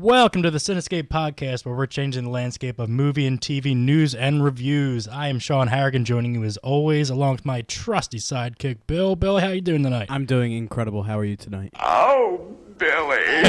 Welcome to the Cinescape Podcast, where we're changing the landscape of movie and TV news and reviews. I am Sean Harrigan, joining you as always, along with my trusty sidekick, Bill. Bill, how you doing tonight? I'm doing incredible. How are you tonight? Oh, Billy.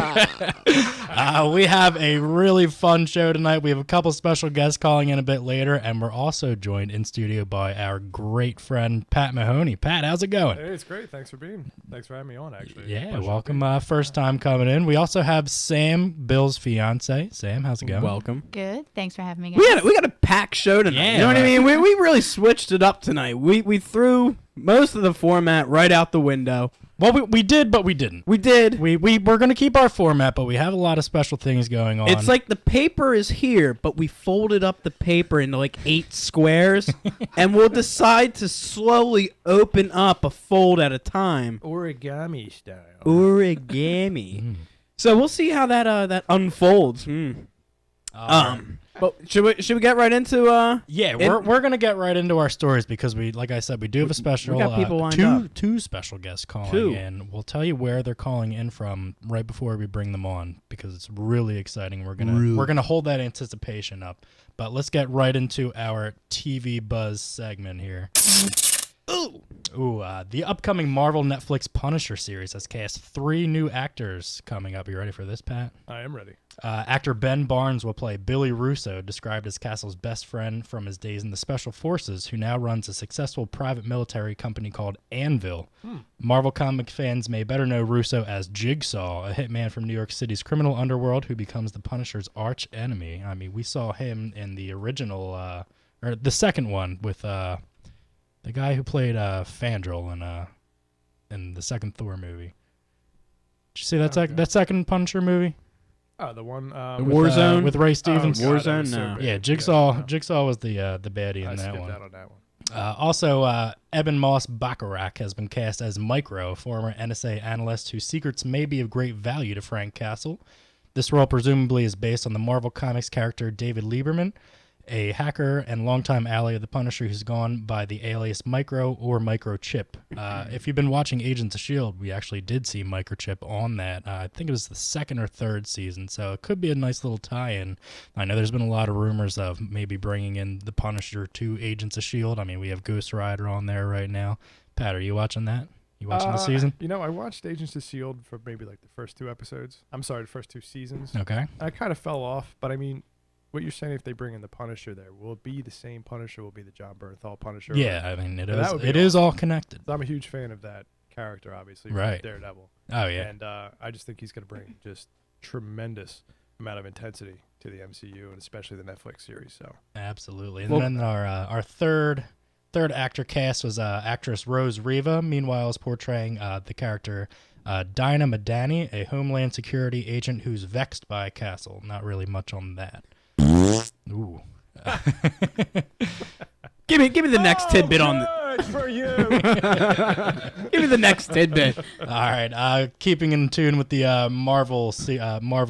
We have a really fun show tonight. We have a couple special guests calling in a bit later, and we're also joined in studio by our great friend, Pat Mahoney. Pat, how's it going? Hey, it's great. Thanks for having me on, actually. Yeah, welcome. First time coming in. We also have Sam, Bill's fiance. Sam, how's it going? Welcome. Good. Thanks for having me, guys. We got a packed show tonight. Yeah, you know what I mean? We really switched it up tonight. We threw most of the format right out the window. Well, we did, but we didn't. We did. We're going to keep our format, but we have a lot of special things going on. It's like the paper is here, but we folded up the paper into like 8 squares, and we'll decide to slowly open up a fold at a time. Origami style. Origami. So we'll see how that unfolds. But should we get right into we're gonna get right into our stories because like I said, we do have a special. We got people lined up. Two special guests calling in. We'll tell you where they're calling in from right before we bring them on because it's really exciting. We're gonna hold that anticipation up. But let's get right into our TV buzz segment here. The upcoming Marvel Netflix Punisher series has cast 3 new actors coming up. You ready for this, Pat? I am ready. Actor Ben Barnes will play Billy Russo, described as Castle's best friend from his days in the Special Forces, who now runs a successful private military company called Anvil. Marvel comic fans may better know Russo as Jigsaw, a hitman from New York City's criminal underworld who becomes the Punisher's arch enemy. I mean, we saw him in the original, or the second one with the guy who played Fandral in the second Thor movie. Did you see that second Punisher movie? Oh, the one Warzone with Ray Stevens. Warzone, no. Yeah, Jigsaw was the baddie in that one. Out on that one. Also, Eben Moss Bacharach has been cast as Micro, a former NSA analyst whose secrets may be of great value to Frank Castle. This role presumably is based on the Marvel Comics character David Lieberman, a hacker and longtime ally of the Punisher who's gone by the alias Micro or Microchip. If you've been watching Agents of S.H.I.E.L.D., we actually did see Microchip on that. I think it was the 2nd or 3rd season, so it could be a nice little tie-in. I know there's been a lot of rumors of maybe bringing in the Punisher to Agents of S.H.I.E.L.D. I mean, we have Ghost Rider on there right now. Pat, are you watching that? You watching the season? You know, I watched Agents of S.H.I.E.L.D. for maybe like the first 2 episodes. I'm sorry, the first 2 seasons. Okay. I kind of fell off, but I mean, what you're saying, if they bring in the Punisher there, will it be the same Punisher? Will it be the John Bernthal Punisher? Yeah, I mean, it awesome. is all connected. So I'm a huge fan of that character, obviously, right? Daredevil. Oh, yeah. And I just think he's going to bring just tremendous amount of intensity to the MCU and especially the Netflix series. So absolutely. And then our third actor cast was actress Rose Riva. Meanwhile, is portraying the character Dinah Madani, a Homeland Security agent who's vexed by Castle. Not really much on that. Ooh. Give me the next tidbit on for you. Give me the next tidbit. All right. Keeping in tune with the Marvel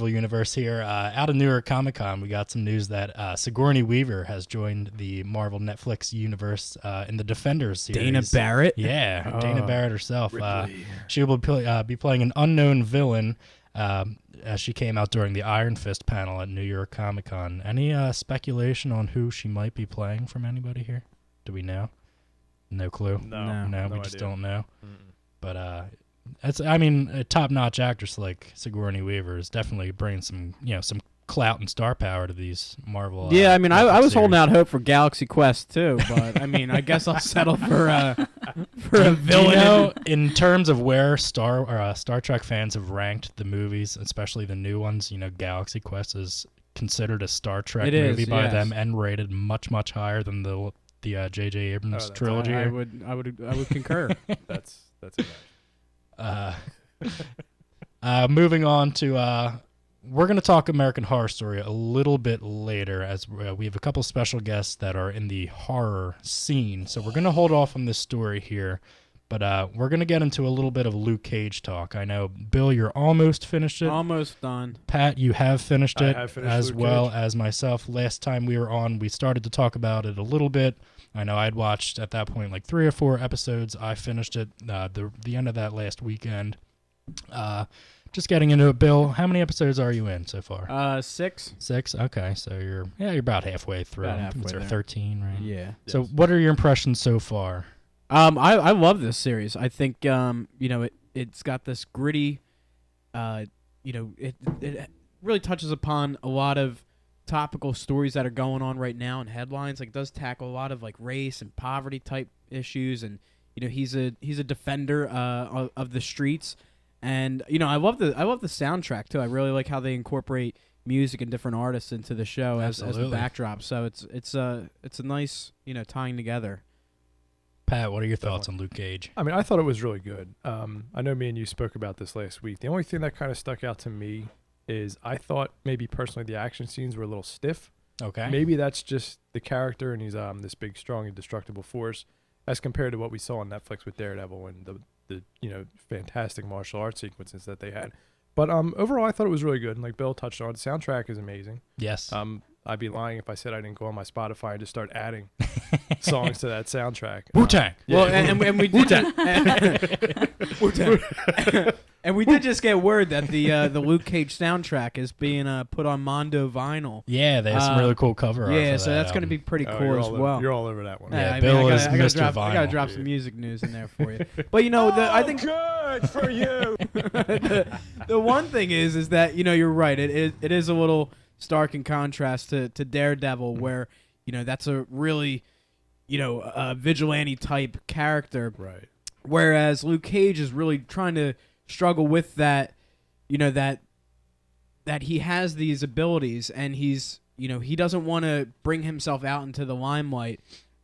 universe here. Out of New York Comic Con, we got some news that Sigourney Weaver has joined the Marvel Netflix universe in the Defenders series. Dana Barrett? Yeah, Dana Barrett herself. She will be playing an unknown villain as she came out during the Iron Fist panel at New York Comic Con. Any speculation on who she might be playing from anybody here? Do we know? No clue. No, we just idea. don't know. Mm-mm. But a top-notch actress like Sigourney Weaver is definitely bringing some clout and star power to these Marvel. Yeah, I mean, I was series. holding out hope for Galaxy Quest too, but I mean, I guess I'll settle for a villain. Do you know, in terms of where Star Trek fans have ranked the movies, especially the new ones, Galaxy Quest is considered a Star Trek movie by them and rated much, much higher than the J.J. Abrams trilogy. I would concur. That's it. Moving on to we're going to talk American Horror Story a little bit later as we have a couple special guests that are in the horror scene. So we're going to hold off on this story here, but we're going to get into a little bit of Luke Cage talk. I know, Bill, you're almost finished it. Almost done. Pat, you have finished it, as Luke well Cage. as myself. Last time we were on, we started to talk about it a little bit. I know I'd watched at that point like 3 or 4 episodes. I finished it the end of that last weekend. just getting into it, Bill, how many episodes are you in so far? 6. 6? Okay, so you're about halfway through. About halfway These are there. 13, right? Yeah. So Yes. what are your impressions so far? I love this series. I think it's got this gritty, it really touches upon a lot of topical stories that are going on right now in headlines. Like, does tackle a lot of like race and poverty type issues, and he's a defender of the streets, and I love the soundtrack too. I really like how they incorporate music and different artists into the show as the Absolutely. backdrop. So it's a nice tying together. Pat, what are your thoughts on Luke Cage? I mean, I thought it was really good. I know me and you spoke about this last week. The only thing that kind of stuck out to me is I thought maybe personally the action scenes were a little stiff. Okay. Maybe that's just the character, and he's this big, strong, indestructible force, as compared to what we saw on Netflix with Daredevil and the fantastic martial arts sequences that they had. But overall, I thought it was really good. And like Bill touched on, the soundtrack is amazing. Yes. I'd be lying if I said I didn't go on my Spotify and just start adding songs to that soundtrack. Wu-Tang. Well, and we did and we did just get word that the Luke Cage soundtrack is being put on Mondo vinyl. Yeah, they have some really cool cover art. Yeah, for so that that's going to be album. pretty Oh, cool you're as all well. Over, you're all over that one. Yeah, I Bill mean, is I gotta Mr. drop, I gotta Vinyl. drop some music news in there for you. But I think good for you. the one thing is that you're right. It is a little stark in contrast to Daredevil, where that's a really vigilante type character, Right. whereas Luke Cage is really trying to struggle with that, that he has these abilities, and he's he doesn't want to bring himself out into the limelight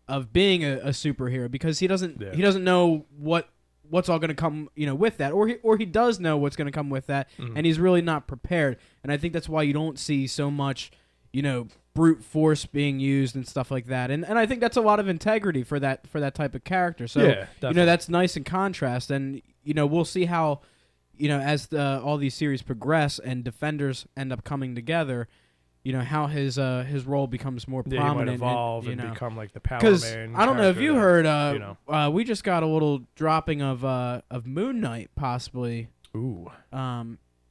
of being a superhero, because he doesn't know what's all going to come with that, or he does know what's going to come with that, and he's really not prepared. And I think that's why you don't see so much brute force being used and stuff like that, and I think that's a lot of integrity for that type of character. So Yeah, definitely. that's nice in contrast, and we'll see how as all these series progress and Defenders end up coming together, how his role becomes more Yeah, he prominent. might evolve and and become like the Power because Man. I don't know if you heard, character we just got a little dropping of Moon Knight possibly Ooh.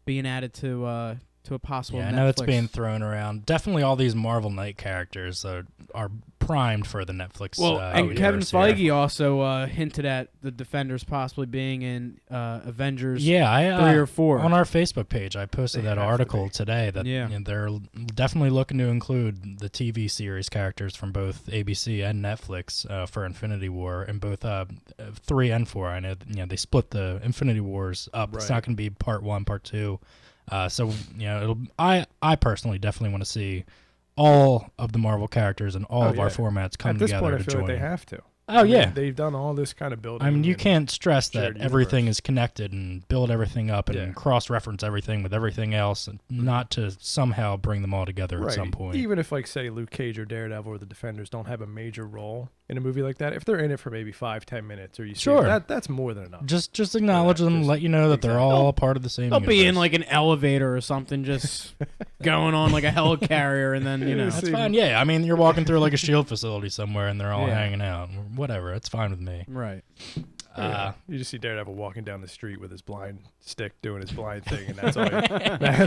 being added to a possible. Yeah, I Netflix. know it's being thrown around. Definitely all these Marvel Knight characters are primed for the Netflix. Well, and Kevin universe, Feige also hinted at the Defenders possibly being in Avengers. Yeah, 3 or 4 on our Facebook page, I posted They that have to article be. today that they're definitely looking to include the TV series characters from both ABC and Netflix for Infinity War, and both 3 and 4. I know they split the Infinity Wars up. It's Right. not going to be part 1, part 2. So I personally definitely want to see all of the Marvel characters and all of our formats come At this together point, I to feel join. like they have to. Oh, yeah. They've done all this kind of building. I mean, you and- can't stress that shared everything universe. is connected and build everything up and Yeah. cross-reference everything with everything else, and not to somehow bring them all together at some point. Even if, like, say, Luke Cage or Daredevil or the Defenders don't have a major role in a movie like that, if they're in it for maybe 5-10 minutes, or you see Sure. that's more than enough. Just acknowledge them, just- let you know that they're exactly. all part of the same They'll be in universe. like an elevator or something, just going on like a helicarrier, and then That's See- fine. Yeah, I mean, you're walking through like a shield facility somewhere, and they're all Yeah. hanging out. Whatever, it's fine with me. right. You just see Daredevil walking down the street with his blind stick doing his blind thing, and that's all.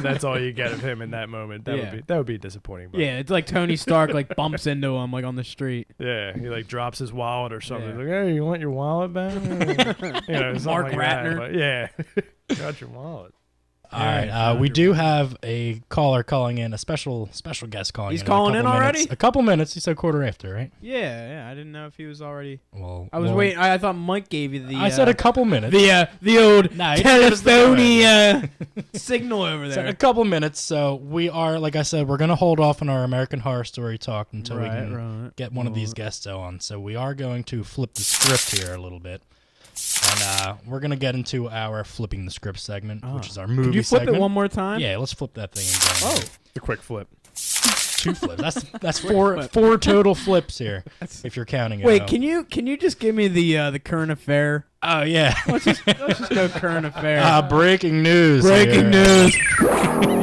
That's all you get of him in that moment. That would be disappointing. But Yeah, it's like Tony Stark like bumps into him like on the street. yeah, he like drops his wallet or something. Yeah. Like, hey, you want your wallet back? Something Mark like that, Ratner. but yeah, got your wallet. All right, we do have a caller calling in, a special guest calling in. He's calling in already? A couple minutes. He said quarter after, right? Yeah, I didn't know if he was already. Well, I was waiting. I thought Mike gave you the. I said a couple minutes. the old Nah, he didn't give us the telephony signal over So there. a couple minutes. So we are, like I said, we're gonna hold off on our American Horror Story talk until we can get one of these guests on. So we are going to flip the script here a little bit, and we're gonna get into our flipping the script segment, which is our movie Could you flip segment. it one more time? Yeah, let's flip that thing again. The quick flip. 2 flips. That's four total flips here, if you're counting it. Wait, out. can you just give me the current affair? Oh yeah. Let's just go current affair. Breaking news. Breaking here. news.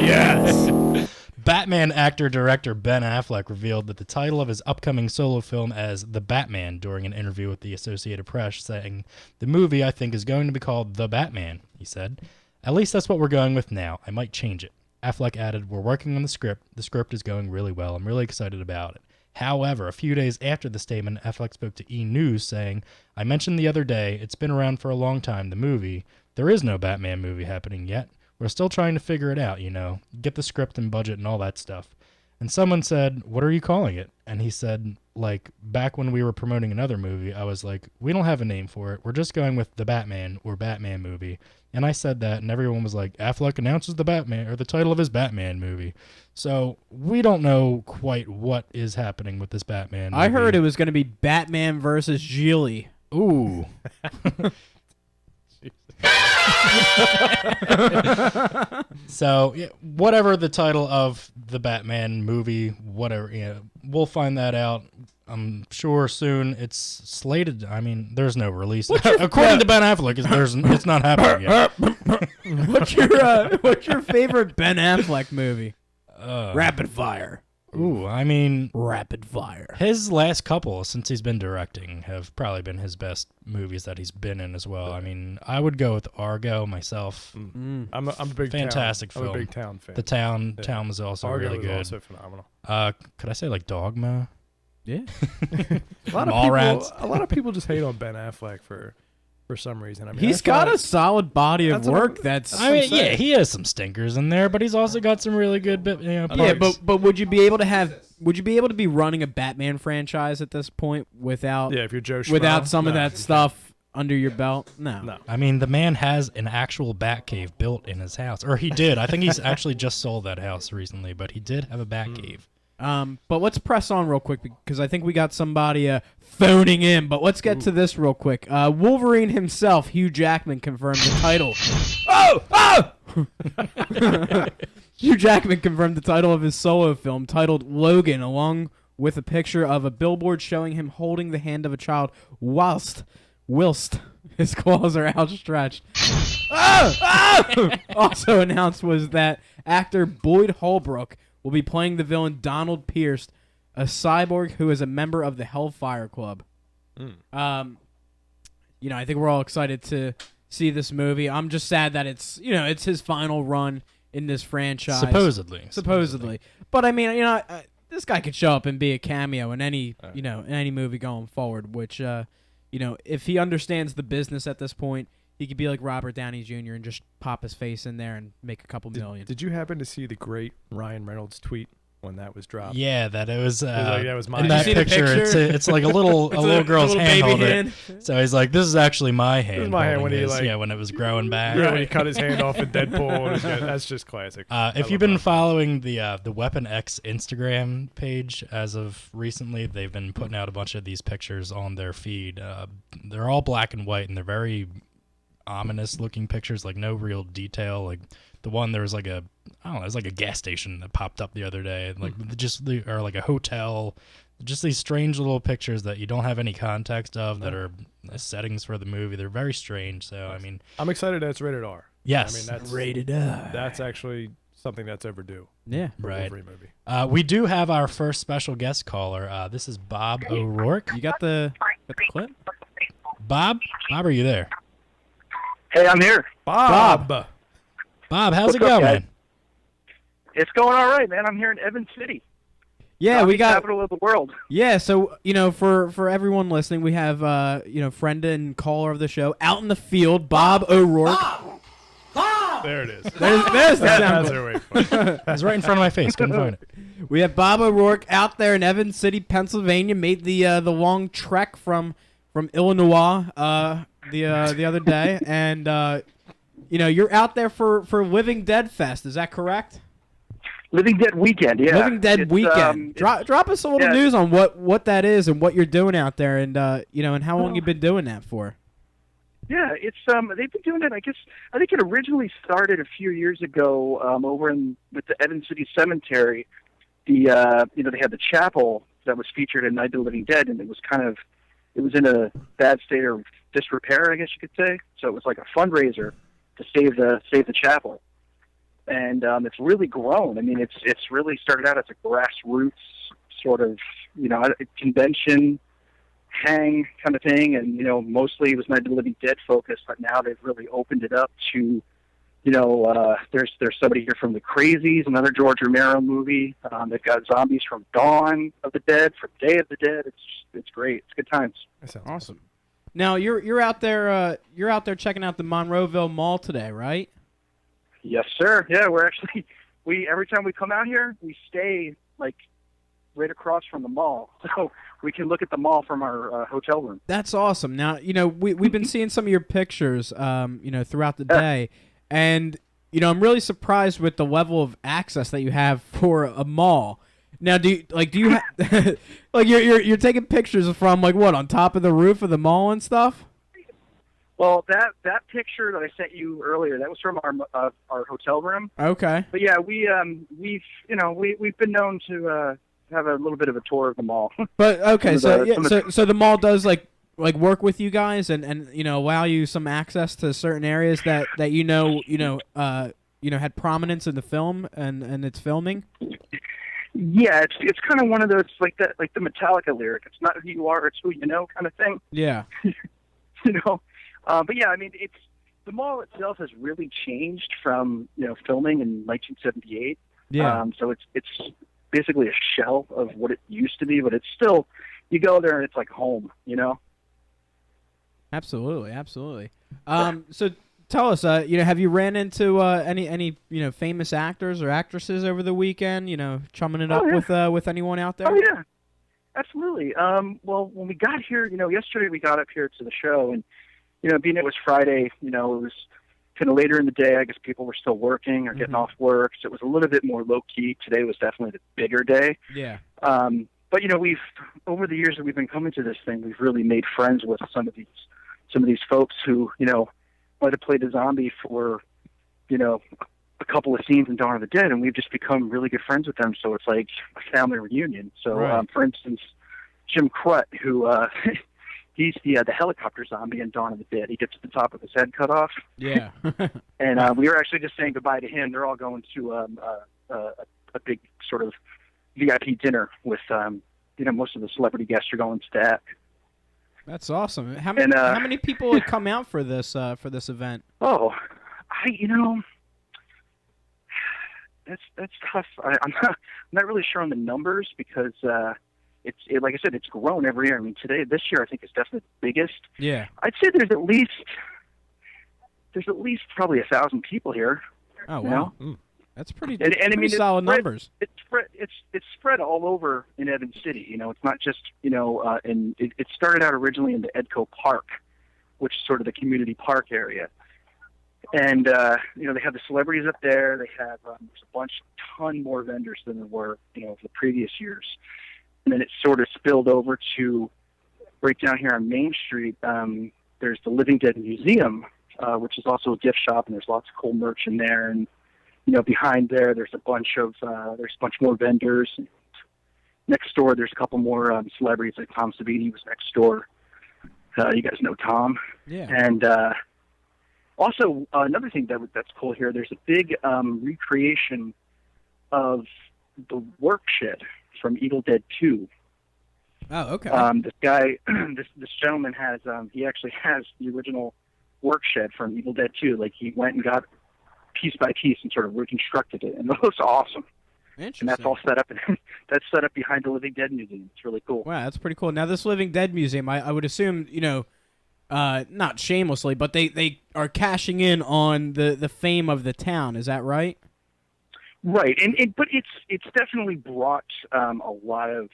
Yes. Batman actor-director Ben Affleck revealed that the title of his upcoming solo film as The Batman during an interview with the Associated Press, saying, "The movie, I think, is going to be called The Batman," he said. At least that's what we're going with now. I might change it. Affleck added, we're working on the script. The script is going really well. I'm really excited about it. However, a few days after the statement, Affleck spoke to E! News saying, I mentioned the other day, it's been around for a long time, the movie. There is no Batman movie happening yet. We're still trying to figure it out, get the script and budget and all that stuff. And someone said, what are you calling it? And he said, like, back when we were promoting another movie, I was like, we don't have a name for it. We're just going with the Batman or Batman movie. And I said that, and everyone was like, Affleck announces the Batman, or the title of his Batman movie. So we don't know quite what is happening with this Batman movie. I heard it was going to be Batman versus Gigli. Ooh. So, yeah, whatever the title of the Batman movie, whatever, we'll find that out. I'm sure soon. It's slated. I mean, there's no release. According to Ben Affleck, it's not happening yet. What's your favorite Ben Affleck movie? Rapid Fire. Ooh, I mean, Rapid Fire. His last couple, since he's been directing, have probably been his best movies that he's been in as well. I mean, I would go with Argo myself. I'm a big fantastic film. film. I'm a big Town fan. The Town was also Argo really was good. also phenomenal. Could I say like Dogma? Yeah. A lot of people just hate on Ben Affleck for some reason. I mean, he's got a solid body of work. I mean, yeah, he has some stinkers in there, but he's also got some really good parts. Yeah, but would you be able to be running a Batman franchise at this point without if you're Joe Schmo, without some of that stuff under your belt? No. I mean, the man has an actual Batcave built in his house, or he did. I think he's actually just sold that house recently, but he did have a Batcave. But let's press on real quick because I think we got somebody phoning in. But let's get to this real quick. Wolverine himself, Hugh Jackman, confirmed the title. Hugh Jackman confirmed the title of his solo film titled Logan, along with a picture of a billboard showing him holding the hand of a child whilst his claws are outstretched. Also announced was that actor Boyd Holbrook will be playing the villain Donald Pierce, a cyborg who is a member of the Hellfire Club. I think we're all excited to see this movie. I'm just sad that it's his final run in this franchise. Supposedly. But I mean, this guy could show up and be a cameo in any movie going forward, which if he understands the business at this point, he could be like Robert Downey Jr. and just pop his face in there and make a couple million. Did you happen to see the great Ryan Reynolds tweet when that was dropped? Yeah, that it was. That was my in that picture. It's like a little girl's hand holding hand. it. So he's like, "This is actually my hand." This is my hand when when it was growing back. Yeah, when he cut his hand off in Deadpool. That's just classic. If you've been following the Weapon X Instagram page as of recently, they've been putting out a bunch of these pictures on their feed. They're all black and white, and they're very ominous looking pictures, like no real detail. Like the one, there was like it was like a gas station that popped up the other day, like or like a hotel. Just these strange little pictures that you don't have any context of that are settings for the movie. They're very strange. So I mean, I'm excited that it's rated R. Yes, I mean that's rated R. That's actually something that's overdue. Yeah, right. Movie. We do have our first special guest caller. This is Bob O'Rourke. You got the clip? Bob, are you there? Hey, I'm here. Bob, how's it going, man? It's going all right, man. I'm here in Evans City. Yeah, we got capital of the world. Yeah, so for everyone listening, we have friend and caller of the show out in the field, Bob O'Rourke. Bob! There it is. There's the sound. It was right in front of my face. Couldn't find it. We have Bob O'Rourke out there in Evans City, Pennsylvania. Made the long trek from Illinois the other day, and you're out there for Living Dead Fest. Is that correct? Living Dead Weekend, yeah. Living Dead Weekend. Drop us a little news on what that is and what you're doing out there, and and how long you've been doing that for. Yeah, it's they've been doing it. I think it originally started a few years ago over with the Evans City Cemetery. They had the chapel that was featured in Night of the Living Dead, and it was in a bad state of disrepair, I guess you could say. So it was like a fundraiser to save the chapel. And it's really grown. I mean, it's really started out as a grassroots sort of, convention, hang kind of thing. And, mostly it was Night of the Living Dead focused, but now they've really opened it up to There's somebody here from The Crazies, another George Romero movie. They've got zombies from Dawn of the Dead, from Day of the Dead. It's great. It's good times. That sounds Awesome. Now you're out there checking out the Monroeville Mall today, right? Yes, sir. Yeah, we every time we come out here, we stay like right across from the mall, so we can look at the mall from our hotel room. That's awesome. Now, we've been seeing some of your pictures, throughout the day, and I'm really surprised with the level of access that you have for a mall. Now, do you have like you're taking pictures from like what, on top of the roof of the mall and stuff? Well, that picture that I sent you earlier, that was from our hotel room. Okay. But yeah, we've been known to have a little bit of a tour of the mall. But okay, so the mall does like work with you guys and allow you some access to certain areas that had prominence in the film and its filming. Yeah, it's kind of one of those like the Metallica lyric. It's not who you are, it's who you know, kind of thing. Yeah. But yeah, I mean, the mall itself has really changed from filming in 1978. Yeah. So it's basically a shell of what it used to be, but it's still, you go there and it's like home. Absolutely. So tell us, have you ran into any famous actors or actresses over the weekend? Chumming it up with anyone out there? Oh yeah, absolutely. Well, when we got here, yesterday we got up here to the show, and being it was Friday, it was kind of later in the day. I guess people were still working or getting off work, so it was a little bit more low key. Today was definitely the bigger day. Yeah. But we've over the years that we've been coming to this thing, we've really made friends with some of these folks who might have played a zombie for a couple of scenes in Dawn of the Dead, and we've just become really good friends with them. So it's like a family reunion. So right. For instance, Jim Crut, who he's the helicopter zombie in Dawn of the Dead. He gets the top of his head cut off. Yeah. And we were actually just saying goodbye to him. They're all going to a big sort of VIP dinner with most of the celebrity guests are going to that. That's awesome. How many people would come out for this event? Oh, that's tough. I'm not really sure on the numbers because like I said, it's grown every year. I mean, this year I think is definitely the biggest. Yeah. I'd say there's at least probably 1,000 people here. Oh wow. That's pretty and solid numbers. It's spread all over in Evans City. It's not just and it started out originally in the Edco Park, which is sort of the community park area. And they have the celebrities up there. They have there's a ton more vendors than there were the previous years. And then it sort of spilled over to right down here on Main Street. There's the Living Dead Museum, which is also a gift shop, and there's lots of cool merch in there. And behind there's a bunch more vendors. Next door, there's a couple more celebrities, like Tom Savini was next door. You guys know Tom. Yeah. And also another thing that's cool here, there's a big recreation of the work shed from Evil Dead 2. Oh, okay. This guy, this gentleman has he actually has the original work shed from Evil Dead 2. Like, he went and got piece by piece and sort of reconstructed it, and it looks awesome. Interesting. And that's all set up. That's set up behind the Living Dead Museum. It's really cool. Wow, that's pretty cool. Now, this Living Dead Museum, I would assume, not shamelessly, but they are cashing in on the fame of the town. Is that right? Right, but it's definitely brought a lot of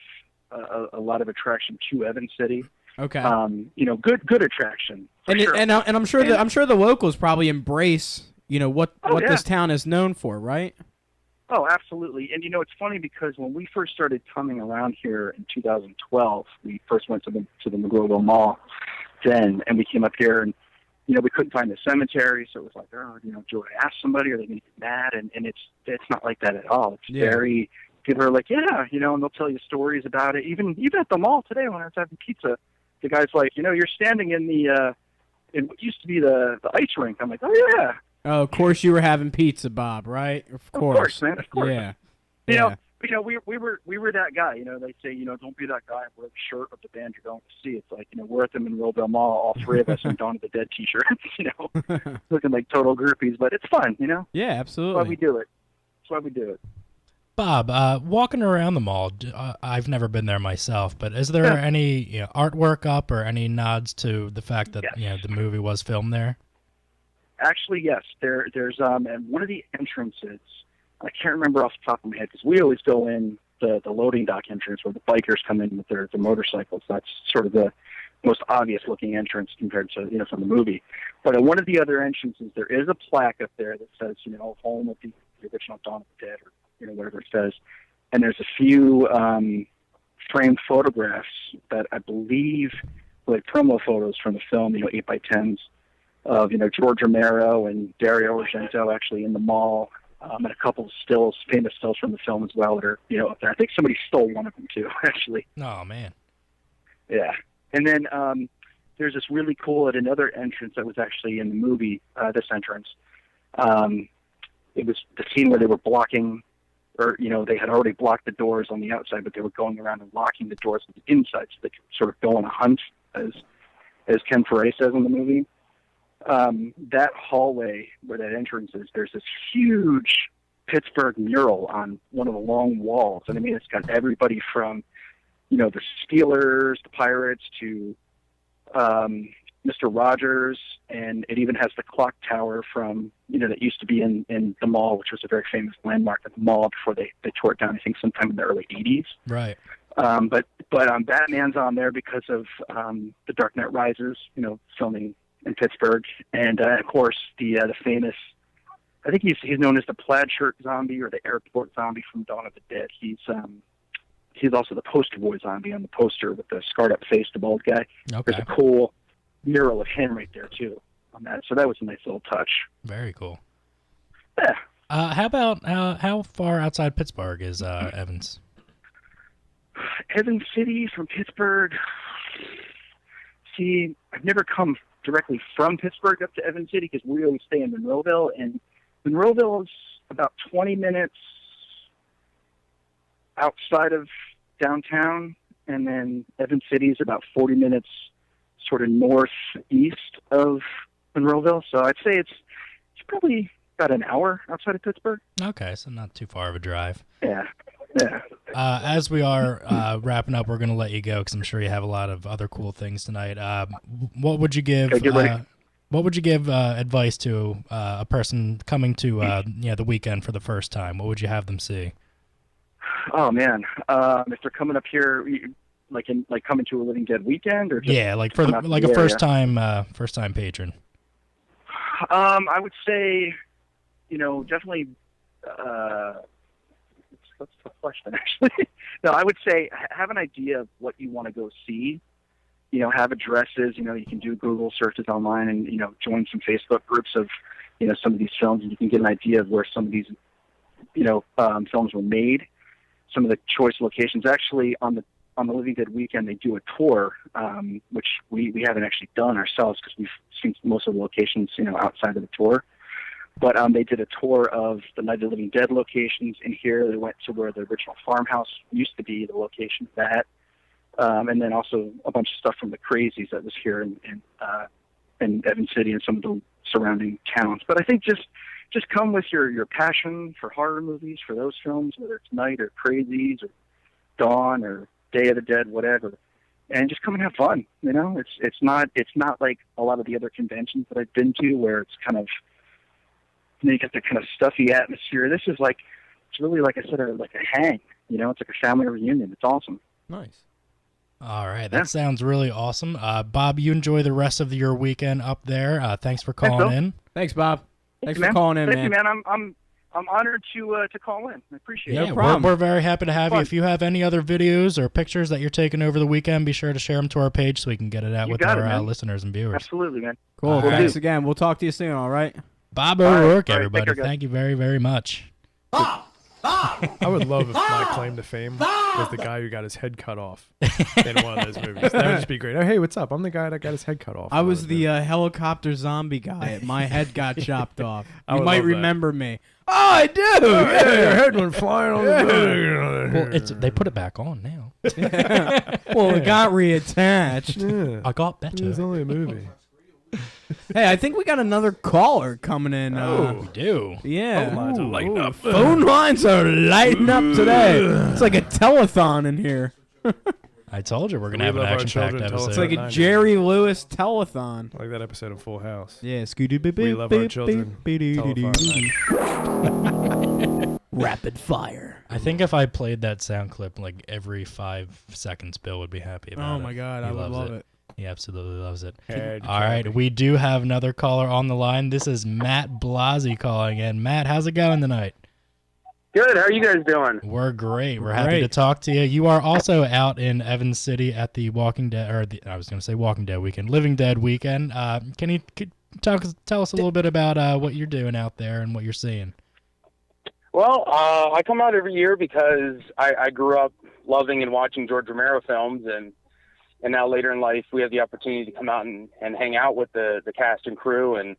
attraction to Evans City. Okay. Good attraction. Sure. And I'm sure the locals probably embrace what this town is known for, right? Oh, absolutely. And it's funny because when we first started coming around here in 2012, we first went to the Monroeville Mall then, and we came up here and we couldn't find the cemetery, so it was like, do I ask somebody? Are they going to get mad? And it's not like that at all. It's very, people are like, yeah, and they'll tell you stories about it. Even at the mall today when I was having pizza, the guy's like, you're standing in in what used to be the ice rink. I'm like, oh yeah. Oh, of course you were having pizza, Bob, right? Of course, man. Of course. Yeah. we were that guy. They say, don't be that guy and wear the shirt of the band you're going to see. It's like, we're at the Monroeville Mall, all three of us in Dawn of the Dead t-shirts, looking like total groupies, but it's fun, Yeah, absolutely. That's why we do it. That's why we do it. Bob, walking around the mall, I've never been there myself, but is there any artwork up or any nods to the fact that the movie was filmed there? Actually, yes. There's and one of the entrances, I can't remember off the top of my head because we always go in the loading dock entrance where the bikers come in with their motorcycles. That's sort of the most obvious looking entrance compared to from the movie. But at one of the other entrances, there is a plaque up there that says home of the original Dawn of the Dead, or whatever it says. And there's a few framed photographs that I believe were like promo photos from the film, 8x10s of George Romero and Dario Argento actually in the mall. And a couple of stills, famous stills from the film as well that are, up there. I think somebody stole one of them too, actually. Oh, man. Yeah. And then there's this really cool, at another entrance that was actually in the movie, this entrance. It was the scene where they were blocking, or, they had already blocked the doors on the outside, but they were going around and locking the doors on the inside so they could sort of go on a hunt, as Ken Foray says in the movie. That hallway where that entrance is, there's this huge Pittsburgh mural on one of the long walls. And I mean, it's got everybody from, the Steelers, the Pirates, to Mr. Rogers, and it even has the clock tower from, that used to be in the mall, which was a very famous landmark at the mall before they tore it down, I think sometime in the early 80s. Right. But Batman's on there because of The Dark Knight Rises, filming in Pittsburgh, and of course the famous, I think he's known as the plaid shirt zombie or the airport zombie from Dawn of the Dead. He's also the poster boy zombie on the poster with the scarred up face, the bald guy. Okay. There's a cool mural of him right there too on that, so that was a nice little touch. Very cool. Yeah. How about how far outside Pittsburgh is Evans? Evans City from Pittsburgh. See, I've never come directly from Pittsburgh up to Evans City because we always stay in Monroeville, and Monroeville is about 20 minutes outside of downtown, and then Evans City is about 40 minutes sort of northeast of Monroeville. So I'd say it's probably about an hour outside of Pittsburgh. Okay, so not too far of a drive. Yeah. As we are wrapping up, we're going to let you go because I'm sure you have a lot of other cool things tonight. What would you give? What would you give advice to a person coming to the weekend for the first time? What would you have them see? Oh man, if they're coming up here, like coming to a Living Dead weekend, or just like for a first time patron. I would say, definitely. That's a tough question, actually. No, I would say have an idea of what you want to go see. Have addresses. You can do Google searches online and, join some Facebook groups of, some of these films, and you can get an idea of where some of these, films were made. Some of the choice locations. Actually, on the Living Dead weekend, they do a tour, which we haven't actually done ourselves because we've seen most of the locations, outside of the tour. But they did a tour of the Night of the Living Dead locations in here. They went to where the original farmhouse used to be, the location of that. And then also a bunch of stuff from the Crazies that was here in Evans City and some of the surrounding towns. But I think just come with your passion for horror movies, for those films, whether it's Night or Crazies or Dawn or Day of the Dead, whatever. And just come and have fun. It's not like a lot of the other conventions that I've been to where it's kind of, you get the kind of stuffy atmosphere. This is it's really, like I said, like a hang. It's like a family reunion. It's awesome. Nice. All right, that sounds really awesome. Bob, you enjoy the rest of your weekend up there. Thanks for calling in. Thanks, Bob. Thanks for calling in, man. Thank you, man. I'm honored to call in. I appreciate it. No problem. We're very happy to have you. If you have any other videos or pictures that you're taking over the weekend, be sure to share them to our page so we can get it out with our listeners and viewers. Absolutely, man. Cool. Thanks again. We'll talk to you soon, all right? Bob O'Rourke, everybody. Thank you very, very much. I would love if my claim to fame was the guy who got his head cut off in one of those movies. That would just be great. Oh, hey, what's up? I'm the guy that got his head cut off. I was the helicopter zombie guy. My head got chopped off. I You would might love that. remember me. Oh, I do. yeah, your head went flying on the building. Well, they put it back on now. Well, it got reattached. Yeah. I got It was better. only a movie. Hey, I think we got another caller coming in. We do. Yeah. Phone lines are lighting up. Phone lines are lighting up today. It's like a telethon in here. I told you we're gonna We have an love our action-packed children till episode. It's like a 90. Jerry Lewis telethon. Like that episode of Full House. Yeah, scooty beep We love our children. Rapid fire. I think if I played that sound clip like every 5 seconds, Bill would be happy about it. Oh my God, He I would loves love it. He absolutely loves it. Head All right, we do have another caller on the line. This is Matt Blazi calling in. Matt, how's it going tonight? Good. How are you guys doing? We're great. We're happy to Great. talk to you. You are also out in Evans City at the Walking Dead, I was going to say Walking Dead weekend, Living Dead weekend. Can you tell us a little bit about what you're doing out there and what you're seeing? Well, I come out every year because I grew up loving and watching George Romero films, and now later in life we have the opportunity to come out and hang out with the cast and crew and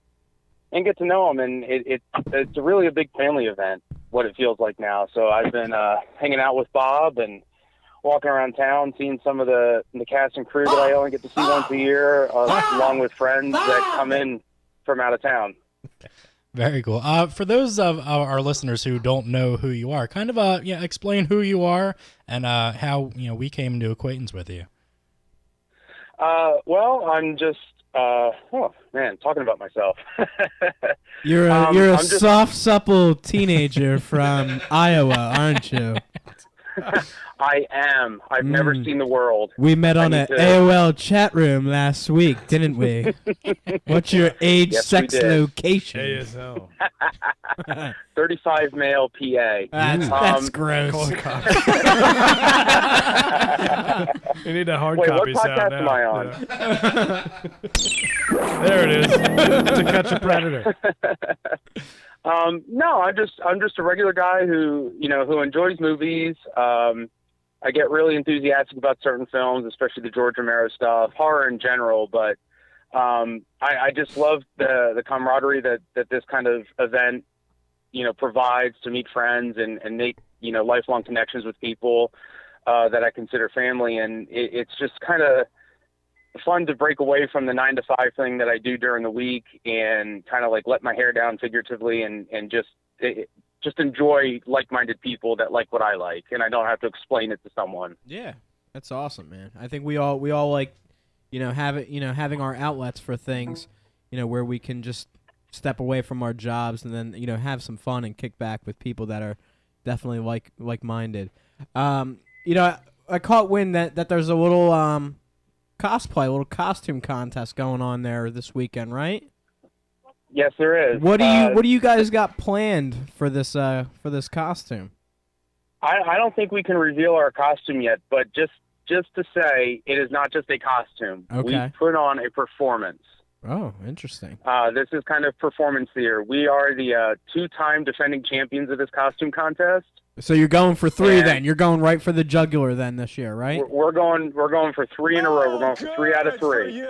get to know them, and it's really a big family event, what it feels like now. So I've been hanging out with Bob and walking around town, seeing some of the cast and crew that I only get to see once a year, along with friends that come in from out of town. Very cool. For those of our listeners who don't know who you are, kind of explain who you are and how we came into acquaintance with you. Well, I'm just talking about myself. You're a I'm just- soft, supple teenager from Iowa, aren't you? I am. I've never seen the world. We met on I an need to- AOL chat room last week, didn't we? What's your age, Yes, we sex, did. location? ASL. 35 male PA. That's gross. Call the cops. You need a hard Wait, what copy sound podcast now. am I on? Yeah. There it is. To catch a predator. No, I'm just a regular guy who enjoys movies. I get really enthusiastic about certain films, especially the George Romero stuff, horror in general. But I just love the camaraderie that this kind of event provides to meet friends and make lifelong connections with people that I consider family. And it's just kind of fun to break away from the 9 to 5 thing that I do during the week and kind of like let my hair down figuratively and just enjoy like-minded people that like what I like, and I don't have to explain it to someone. Yeah, that's awesome, man. I think we all like, having our outlets for things, where we can just step away from our jobs and then have some fun and kick back with people that are definitely like-minded. I caught wind that there's a little cosplay, a little costume contest going on there this weekend, right? Yes, there is. What do you guys got planned for this costume? I don't think we can reveal our costume yet, but just to say, it is not just a costume. Okay. We put on a performance. Oh, interesting. This is kind of performance theater. We are the 2-time defending champions of this costume contest. So you're going for 3 And- then. You're going right for the jugular then this year, right? We're going for 3 in a row. We're going for 3 out of 3.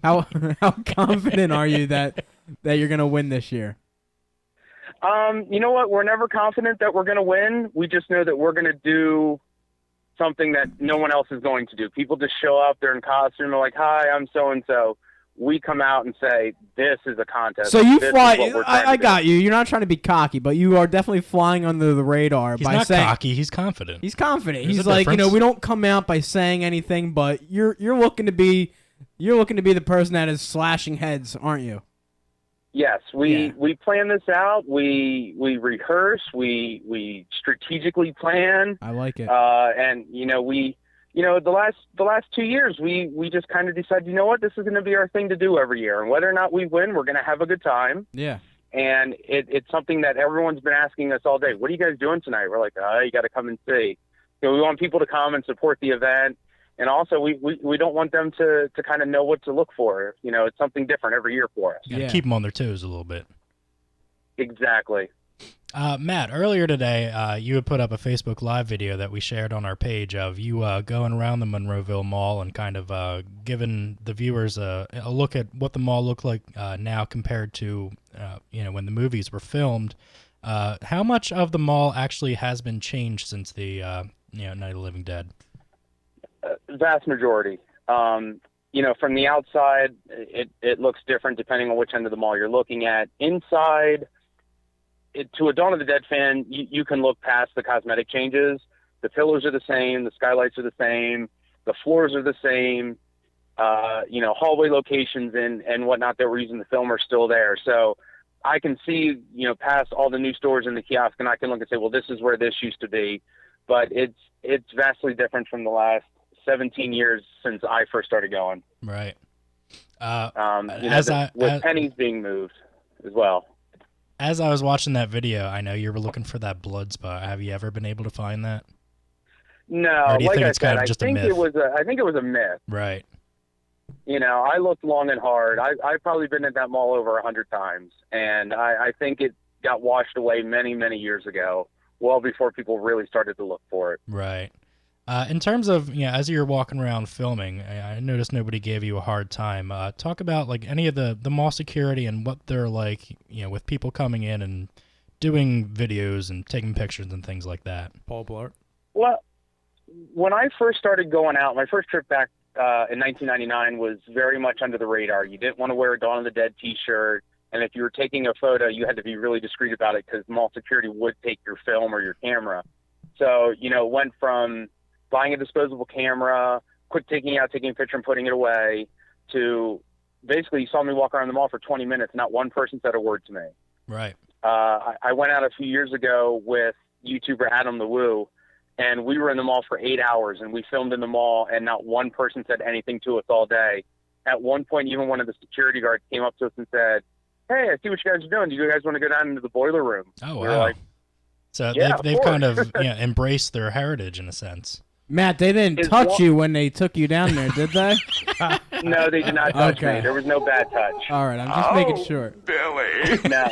How confident are you that you're gonna win this year? You know what? We're never confident that we're going to win. We just know that we're going to do something that no one else is going to do. People just show up, they're in costume, they're like, "Hi, I'm so-and-so." We come out and say, "This is a contest." So you This is fly. what we're trying I to do." got you. You're not trying to be cocky, but you are definitely flying under the radar He's by not saying cocky. He's confident. he's confident. There's He's a like, difference. we don't come out by saying anything, but you're looking to be the person that is slashing heads, aren't you? Yes, we plan this out. We rehearse. We strategically plan. I like it. And the last 2 years we just kind of decided, you know what, this is going to be our thing to do every year, and whether or not we win, we're going to have a good time. Yeah. And it's something that everyone's been asking us all day. What are you guys doing tonight? We're like, you got to come and see. We want people to come and support the event. And also, we don't want them to kind of know what to look for. It's something different every year for us. You gotta Yeah. keep them on their toes a little bit. Exactly. Matt, earlier today, you had put up a Facebook Live video that we shared on our page of you going around the Monroeville Mall and kind of giving the viewers a look at what the mall looked like now compared to when the movies were filmed. How much of the mall actually has been changed since the Night of the Living Dead? Vast majority. From the outside, it looks different depending on which end of the mall you're looking at. Inside, to a Dawn of the Dead fan, you can look past the cosmetic changes. The pillars are the same, the skylights are the same, the floors are the same, hallway locations and whatnot that were used in the film are still there. So I can see, past all the new stores in the kiosk, and I can look and say, well, this is where this used to be. But it's vastly different from the last 17 years since I first started going. Right. With pennies being moved as well. As I was watching that video, I know you were looking for that blood spot. Have you ever been able to find that? No, or do you like think I it's said, kind of just a myth? I think it was a myth. Right. I looked long and hard. I've probably been at that mall over 100 times, and I think it got washed away many, many years ago, well before people really started to look for it. Right. In terms of, as you're walking around filming, I noticed nobody gave you a hard time. Talk about like any of the mall security and what they're like, with people coming in and doing videos and taking pictures and things like that. Paul Blart. Well, when I first started going out, my first trip back in 1999 was very much under the radar. You didn't want to wear a Dawn of the Dead T-shirt, and if you were taking a photo, you had to be really discreet about it because mall security would take your film or your camera. So, it went from buying a disposable camera, quick taking a picture and putting it away, to basically you saw me walk around the mall for 20 minutes, not one person said a word to me. Right. I went out a few years ago with YouTuber Adam the Woo, and we were in the mall for 8 hours, and we filmed in the mall, and not one person said anything to us all day. At one point, even one of the security guards came up to us and said, "Hey, I see what you guys are doing. Do you guys want to go down into the boiler room?" Oh, wow. We were like, so yeah, they've kind of embraced their heritage in a sense. Matt, they didn't touch you when they took you down there, did they? No, they did not touch Okay. me. There was no bad touch. All right, I'm just making sure. Billy. No.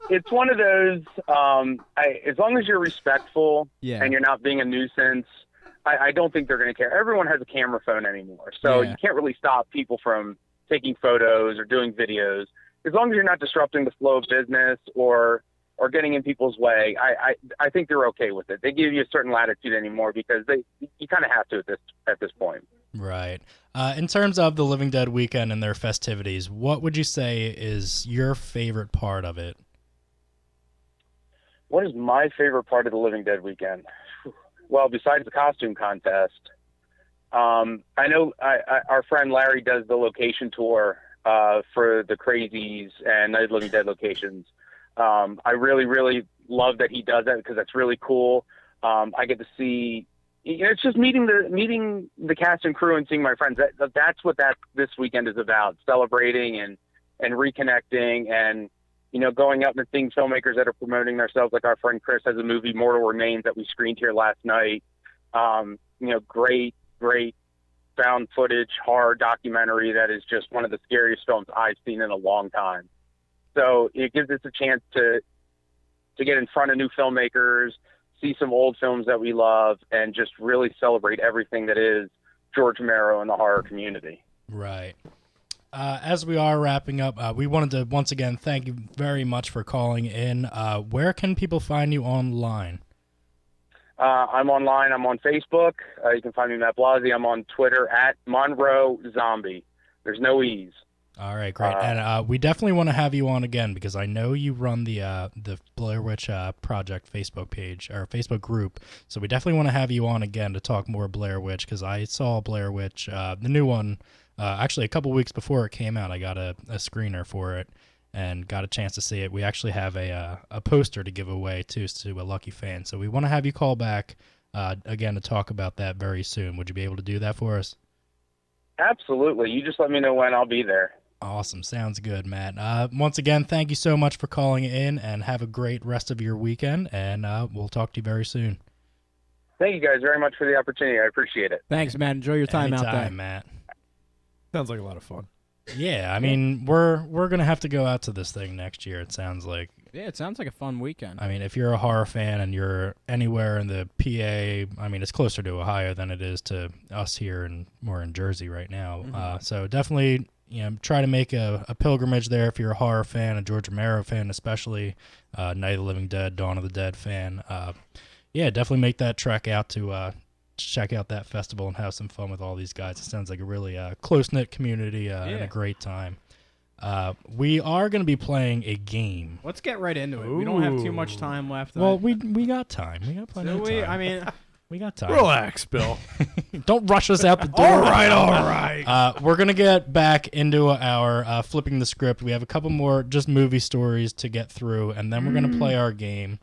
It's one of those, as long as you're respectful and you're not being a nuisance, I don't think they're going to care. Everyone has a camera phone anymore, so you can't really stop people from taking photos or doing videos. As long as you're not disrupting the flow of business or getting in people's way, I think they're okay with it. They give you a certain latitude anymore because you kind of have to at this point. Right. In terms of the Living Dead weekend and their festivities, what would you say is your favorite part of it? What is my favorite part of the Living Dead weekend? Well, besides the costume contest, I know our friend Larry does the location tour for the Crazies and Night of the Living Dead locations. I really, really love that he does that because that's really cool. I get to see, it's just meeting the cast and crew and seeing my friends. That's what this weekend is about: celebrating and reconnecting and going out and seeing filmmakers that are promoting themselves. Like our friend Chris has a movie, Mortal Remains, that we screened here last night. Great found footage horror documentary that is just one of the scariest films I've seen in a long time. So it gives us a chance to get in front of new filmmakers, see some old films that we love, and just really celebrate everything that is George Romero and the horror community. Right. As we are wrapping up, we wanted to once again thank you very much for calling in. Where can people find you online? I'm online. I'm on Facebook. You can find me at Blazi. I'm on Twitter at Monroe Zombie. There's no E's. All right, great. And we definitely want to have you on again because I know you run the Blair Witch Project Facebook page or Facebook group. So we definitely want to have you on again to talk more Blair Witch because I saw Blair Witch, the new one, actually a couple weeks before it came out. I got a screener for it and got a chance to see it. We actually have a poster to give away too to a lucky fan. So we want to have you call back again to talk about that very soon. Would you be able to do that for us? Absolutely. You just let me know when. I'll be there. Awesome. Sounds good, Matt. Once again, thank you so much for calling in and have a great rest of your weekend. And we'll talk to you very soon. Thank you guys very much for the opportunity. I appreciate it. Thanks, Matt. Enjoy your time out there. Matt. Sounds like a lot of fun. Yeah, I mean, we're going to have to go out to this thing next year, it sounds like. Yeah, it sounds like a fun weekend. I mean, if you're a horror fan and you're anywhere in the PA, I mean, it's closer to Ohio than it is to us here, and we're in Jersey right now. So definitely, try to make a pilgrimage there if you're a horror fan, a George Romero fan, especially Night of the Living Dead, Dawn of the Dead fan. Yeah, definitely make that trek out to check out that festival and have some fun with all these guys. It sounds like a really close-knit community and a great time. We are going to be playing a game. Let's get right into it. We don't have too much time left. Well, we got time. We got plenty of time. I mean, we got time. Relax, Bill. Don't rush us out the door. all right. We're going to get back into our flipping the script. We have a couple more just movie stories to get through, and then we're going to play our game.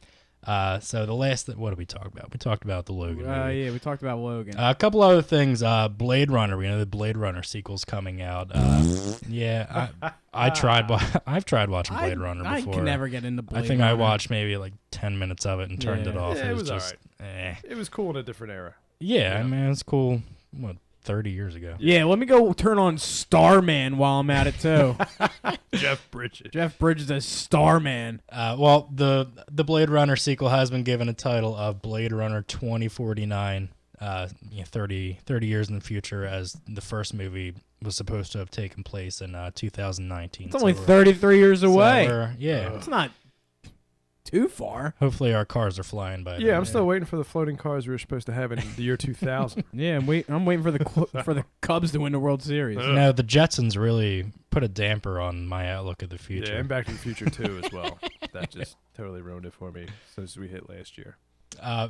So the last, what did we talk about? We talked about the Logan movie. Yeah, we talked about Logan. A couple other things. Blade Runner. We know the Blade Runner sequel's coming out. Yeah, I've tried watching Blade Runner before. I can never get into Blade I think Runner. I watched maybe like 10 minutes of it and turned it off. Yeah, it was just, It was cool in a different era. Yeah, I mean, it's cool. What, 30 years ago? Yeah, let me go turn on Starman while I'm at it too. Jeff Bridges. Jeff Bridges as Starman. Well, the Blade Runner sequel has been given a title of Blade Runner 2049, 30 years in the future, as the first movie was supposed to have taken place in 2019. It's only 33 years away. Yeah. It's not too far. Hopefully our cars are flying by then. Yeah, I'm still waiting for the floating cars we were supposed to have in the year 2000. Yeah, I'm waiting for the Cubs to win the World Series. No, the Jetsons really put a damper on my outlook of the future. Yeah, and Back to the Future 2 as well. That just totally ruined it for me since we hit last year.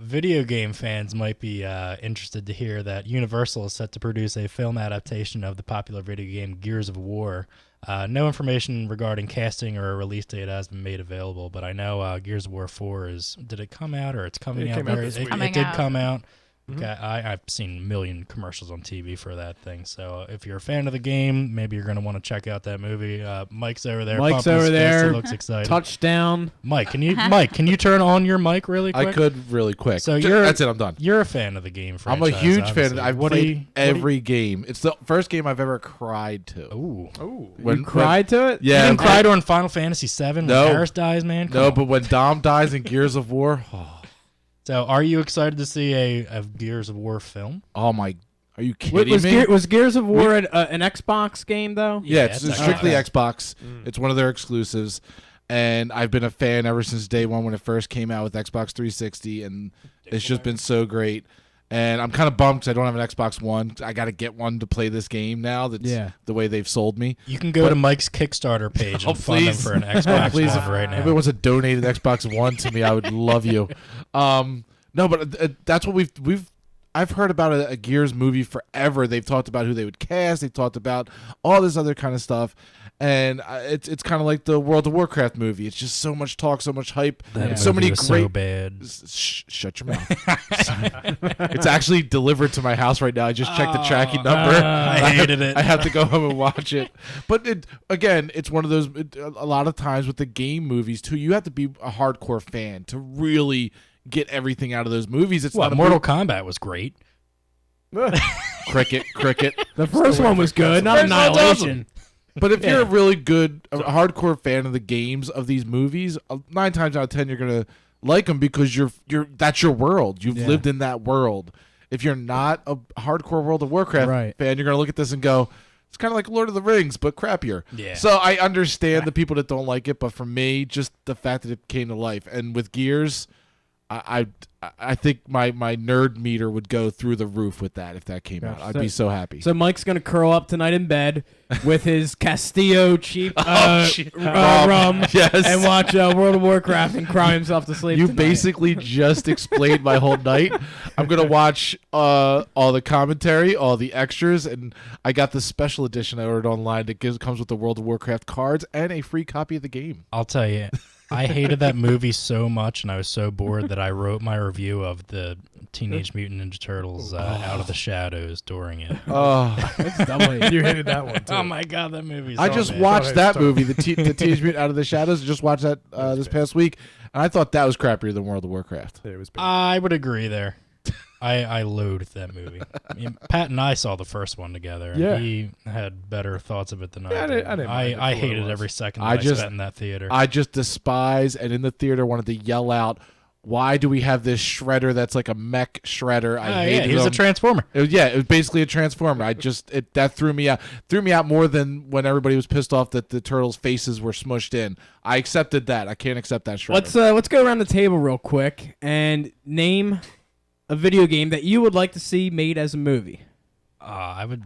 Video game fans might be interested to hear that Universal is set to produce a film adaptation of the popular video game Gears of War. No information regarding casting or a release date has been made available, but I know Gears of War 4 did it come out, or it's coming out? It came out this week. It did come out. Okay, I've seen a million commercials on TV for that thing. So if you're a fan of the game, maybe you're going to want to check out that movie. Mike's over there. Mike's pumping his over fist. there. He looks excited. Touchdown. Mike, can you turn on your mic really quick? I could really quick. So That's it. I'm done. You're a fan of the game I'm franchise. a huge obviously. fan. I've played every game. It's the first game I've ever cried to. Ooh. You cried to it? Yeah. You didn't cry during Final Fantasy VII No. when Paris dies, man? Come No, on. but when Dom dies in Gears of War, So are you excited to see a Gears of War film? oh my, are you kidding Was, me? was Gears of War an Xbox game though? Yeah, it's it's a- strictly okay. Xbox. It's one of their exclusives. And I've been a fan ever since day one when it first came out with Xbox 360, and it's just been so great. And I'm kind of bummed because I don't have an Xbox One. I got to get one to play this game now. That's the way they've sold me. You can go to Mike's Kickstarter page and fund him please. for an Xbox Please, One right if now. anyone wants to donate an Xbox One to me, I would love you. No, but that's what I've heard about a Gears movie forever. They've talked about who they would cast. They've talked about all this other kind of stuff. And it's kind of like the World of Warcraft movie. It's just so much talk, so much hype, and so many was great. so bad. Shut your mouth. It's actually delivered to my house right now. I just checked the tracking number. I hated it. I have to go home and watch it. But it's one of those. A lot of times with the game movies too, you have to be a hardcore fan to really get everything out of those movies. It's Well, not a Mortal Kombat was great. cricket. The first one was good, not First one's Annihilation. But if you're a really good, a hardcore fan of the games of these movies, 9 times out of 10 you're gonna like them because that's your world. You've lived in that world. If you're not a hardcore World of Warcraft fan, you're gonna look at this and go, it's kind of like Lord of the Rings, but crappier. Yeah. So I understand the people that don't like it, but for me, just the fact that it came to life, and with Gears, I think my nerd meter would go through the roof with that if that came out. I'd be so happy. So Mike's gonna curl up tonight in bed with his Castillo cheap rum Yes. and watch World of Warcraft and cry himself to sleep. You tonight. basically just explained my whole night. I'm gonna watch all the commentary, all the extras, and I got the special edition I ordered online that comes with the World of Warcraft cards and a free copy of the game. I'll tell you, I hated that movie so much, and I was so bored that I wrote my review of the Teenage Mutant Ninja Turtles Out of the Shadows during it. Oh, You hated that one too. Oh my god, that movie's I so just bad. watched that movie, the Teenage Mutant Out of the Shadows. I just watched that this past week, and I thought that was crappier than World of Warcraft. It was bad. I would agree there. I loathed that movie. I mean, Pat and I saw the first one together. And Yeah. he had better thoughts of it than Yeah, I did. I didn't mind it for I what it hated was. every second I that I just- spent in that theater. I just despise, and in the theater wanted to yell out, "Why do we have this shredder that's like a mech shredder?" I yeah, hated he was a him. transformer. It was basically a transformer. That threw me out. Threw me out more than when everybody was pissed off that the turtles' faces were smushed in. I accepted that. I can't accept that shredder. Let's go around the table real quick and name a video game that you would like to see made as a movie.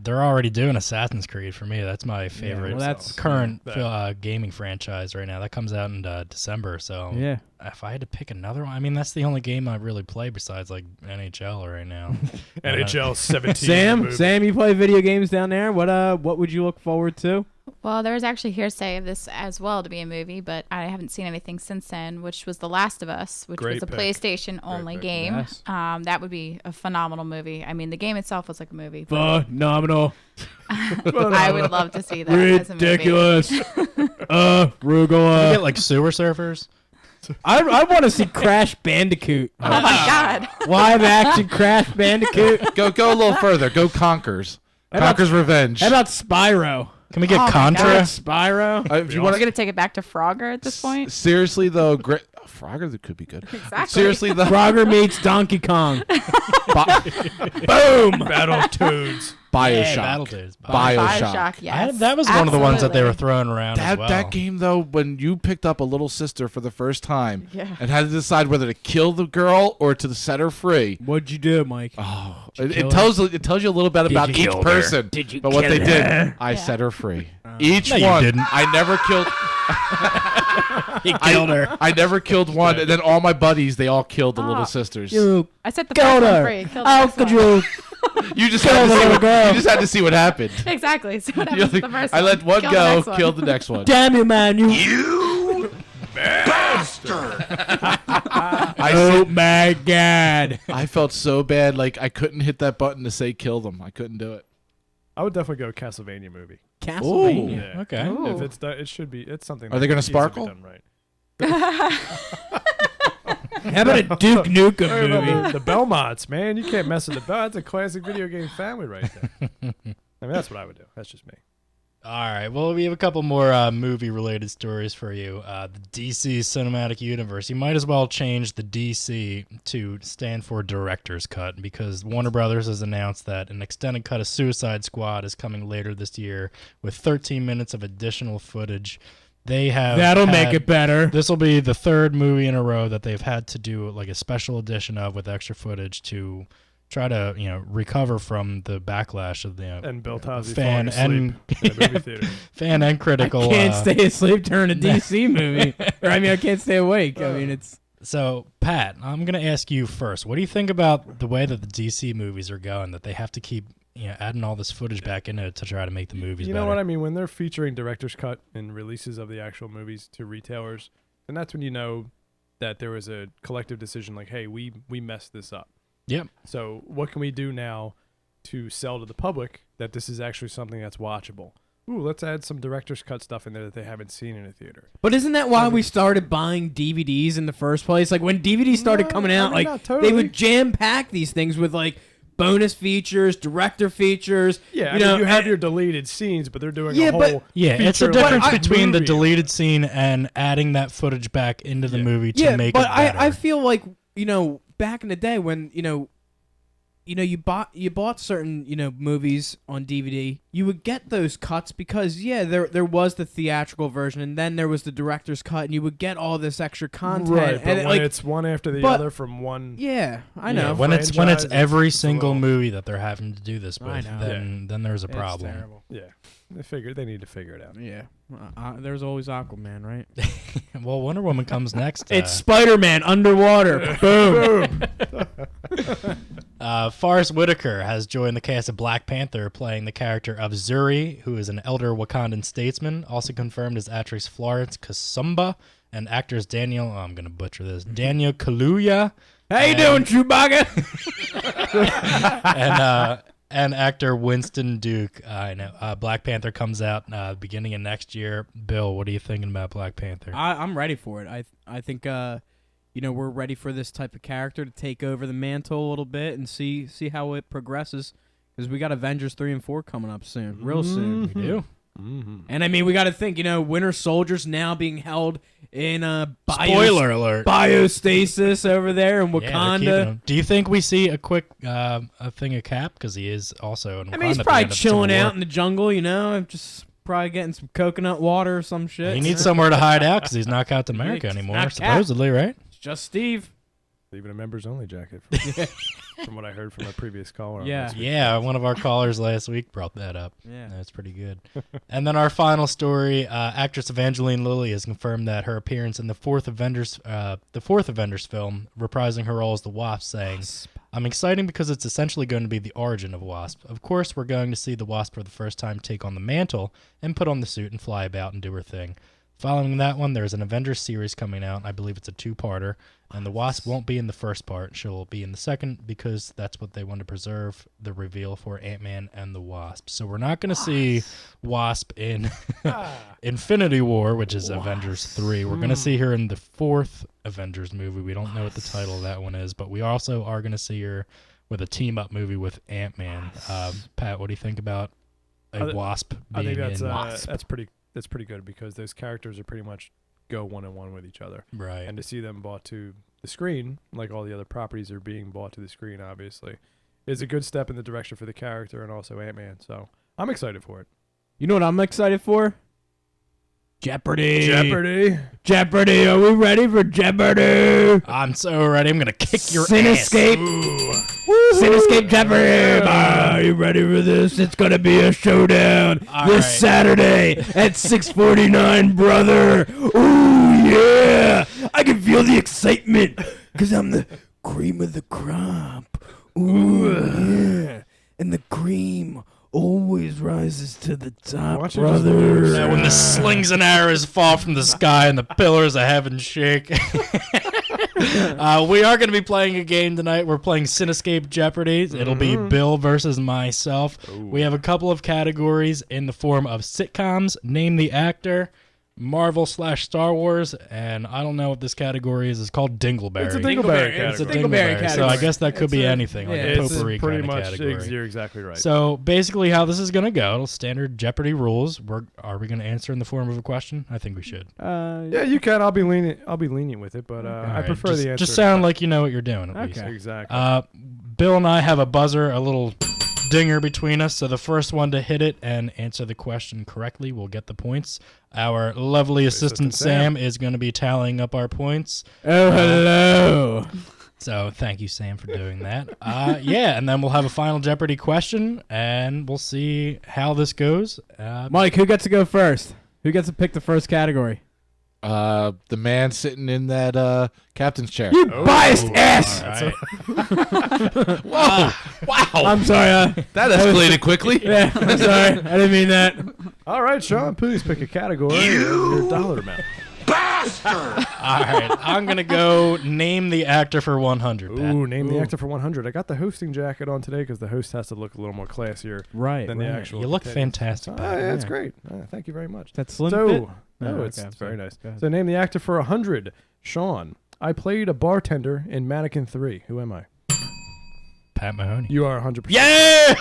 They're already doing Assassin's Creed for me. That's my favorite. well, that's- current gaming franchise right now. That comes out in December. So Yeah. if I had to pick another one, I mean that's the only game I really play besides like NHL right now. NHL 17. Sam, you play video games down there. What would you look forward to? Well, there was actually hearsay of this as well to be a movie, but I haven't seen anything since then, which was The Last of Us, which Great was a pick. PlayStation-only pick. game. Yes. That would be a phenomenal movie. I mean, the game itself was like a movie. But Phenomenal. I would love to see that as a movie. Ridiculous. You Arugula. get like sewer surfers. I want to see Crash Bandicoot. Oh my God. Live action Crash Bandicoot. Go a little further. Go Conquers. How about- Conquer's Revenge. How about Spyro? Can we get Oh my Contra? God. Spyro. If you We're want going to take it back to Frogger at this point? seriously though, Frogger that could be good. Exactly. Seriously though, Frogger meets Donkey Kong. boom. Battletoads. Bioshock. Battletoads. Bioshock. Yes. That was one of the ones that they were Absolutely. throwing around as well. That game though, when you picked up a little sister for the first time Yeah. and had to decide whether to kill the girl or to set her free. What'd you do, Mike? Oh, Did you it kill tells you a little bit about you each kill her? person. Did you But what kill they did, her? I Yeah. set her free. Each No, you one, didn't. I never killed. He killed her. I never killed one, and then all my buddies, they all killed the little sisters. You I set the killed first one her. free. Killed the How first could one. you? You just Kill had to the see little what, girl. you just had to see what happened. Exactly. So what You're happens to the like, first I one? let one Kill the go, next one. killed the next one. Damn you, man! You. Oh my God! I felt so bad, like I couldn't hit that button to say kill them. I couldn't do it. I would definitely go Castlevania movie. Castlevania. Yeah. Okay. Ooh. If it's done, it should be. It's something. Are they gonna that needs to be sparkle? done right. How about a Duke Nukem Hey, movie? the Belmonts, man, you can't mess with the Bell. That's a classic video game family right there. I mean, that's what I would do. That's just me. All right. Well, we have a couple more movie-related stories for you. The DC Cinematic Universe. You might as well change the DC to stand for Director's Cut because Warner Brothers has announced that an extended cut of Suicide Squad is coming later this year with 13 minutes of additional footage. They have That'll make it better. This will be the third movie in a row that they've had to do like a special edition of with extra footage to try to recover from the backlash of the And Bill Cosby fan falling asleep in a movie theater. fan and critical. I can't stay asleep during a DC movie. Or I can't stay awake. I mean, it's. So, Pat, I'm going to ask you first. What do you think about the way that the DC movies are going? That they have to keep adding all this footage back in it to try to make the movies You better? know what I mean? When they're featuring director's cut and releases of the actual movies to retailers, then that's when you know that there was a collective decision like, hey, we messed this up. Yep. So what can we do now to sell to the public that this is actually something that's watchable? Ooh, let's add some director's cut stuff in there that they haven't seen in a theater. But isn't that why we started buying DVDs in the first place? Like when DVDs started No, coming I out, mean, like not totally. they would jam pack these things with like bonus features, director features. Yeah, you know, you have and- your deleted scenes, but they're doing Yeah, a but- whole Yeah, it's a feature difference length between the movie. deleted scene and adding that footage back into the Yeah. movie to yeah, make but it better. I feel like back in the day when you bought certain movies on DVD, you would get those cuts because there was the theatrical version and then there was the director's cut and you would get all this extra content. Right, but and when like it's one after the but- other from one. yeah, I Yeah, know. when it's franchise, every it's a single little- movie that they're having to do this I with, know. then there's a It's problem. terrible. Yeah, they need to figure it out. Yeah, there's always Aquaman, right? Well, Wonder Woman comes next. It's Spider-Man underwater. Boom. Forrest Whitaker has joined the cast of Black Panther, playing the character of Zuri, who is an elder Wakandan statesman. Also confirmed is actress Florence Kasumba and actors Daniel. Oh, I'm gonna butcher this. Daniel Kaluuya. How you doing, Chewbacca? and actor Winston Duke. I know. Black Panther comes out beginning of next year. Bill, what are you thinking about Black Panther? I'm ready for it. I think we're ready for this type of character to take over the mantle a little bit and see how it progresses. Because we got Avengers 3 and 4 coming up soon, real soon. We do. Mm-hmm. And I mean, we got to think, Winter Soldier's now being held in Spoiler alert. biostasis over there in Yeah, they're keeping Wakanda. him. Do you think we see a quick a thing of Cap? Because he is also in Wakanda. I mean, he's at the probably end of chilling Civil out War. in the jungle, just probably getting some coconut water or some shit. He needs somewhere to hide out because he's not Captain America He's anymore, not Cap. supposedly, right? It's just Steve. Even a members only jacket from what I heard from a previous caller. on Yeah. this week. Yeah, one of our callers last week brought that up. Yeah. That's pretty good. And then our final story: actress Evangeline Lilly has confirmed that her appearance in the fourth Avengers film, reprising her role as the Wasp, saying, "I'm exciting because it's essentially going to be the origin of Wasp. Of course, we're going to see the Wasp for the first time take on the mantle and put on the suit and fly about and do her thing. Following that one, there's an Avengers series coming out. I believe it's a 2-parter, and the Wasp won't be in the first part. She'll be in the second because that's what they want to preserve the reveal for Ant-Man and the Wasp. So we're not going to see Wasp in Infinity War, which is Avengers 3. We're going to see her in the fourth Avengers movie. We don't know what the title of that one is, but we also are going to see her with a team-up movie with Ant-Man. Pat, what do you think about a Wasp I being think in that's pretty good because those characters are pretty much go one-on-one with each other. Right. And to see them brought to the screen, like all the other properties are being brought to the screen, obviously, is a good step in the direction for the character and also Ant-Man. So I'm excited for it. You know what I'm excited for? Jeopardy. Jeopardy. Are we ready for Jeopardy? I'm so ready. I'm going to kick your Cinescape. ass. Cinescape Jeopardy. Are you ready for this? It's going to be a showdown All this right. Saturday at 6:49, brother. Ooh, yeah. I can feel the excitement because I'm the cream of the crop. Ooh, yeah. And the cream always rises to the top, Watch it brother. just- When the slings and arrows fall from the sky and the pillars of heaven shake. We are going to be playing a game tonight. We're playing Cinescape Jeopardy. It'll be Bill versus myself. We have a couple of categories in the form of sitcoms, name the actor, Marvel/Star Wars, and I don't know what this category is. It's called Dingleberry. It's a Dingleberry It's a category. Dingleberry So I category. guess that could It's be a- anything, like yeah, a It's potpourri pretty kind of much, category. you're exactly right. So basically, how this is going to go, it'll standard Jeopardy rules. Are we going to answer in the form of a question? I think we should. yeah, you can. I'll be lenient with it, but I All right, prefer just, the answer. Just sound like you know what you're doing. At least. Okay. Exactly. Bill and I have a buzzer, a little dinger between us. So the first one to hit it and answer the question correctly will get the points. Our lovely assistant Sam is going to be tallying up our points. Oh, hello. So thank you, Sam, for doing that. Yeah, and then we'll have a final Jeopardy question, and we'll see how this goes. Mike, who gets to go first? Who gets to pick the first category? The man sitting in that captain's chair. You biased ass! All right. Whoa! Wow! I'm sorry. That escalated quickly. Yeah, I'm sorry. I didn't mean that. All right, Sean, please pick a category and your dollar amount. All right, I'm going to go name the actor for 100, Pat. Ooh, name the actor for 100. I got the hosting jacket on today because the host has to look a little more classier Right. than the actual. You look contenders. fantastic, Oh, Pat. yeah, it's Yeah. great. Thank you very much. That's slim So, fit? no, Oh, it's okay, I'm very sorry. nice. Go ahead. So, name the actor for 100. Sean, I played a bartender in Mannequin 3. Who am I? Pat Mahoney. You are 100%. Yeah!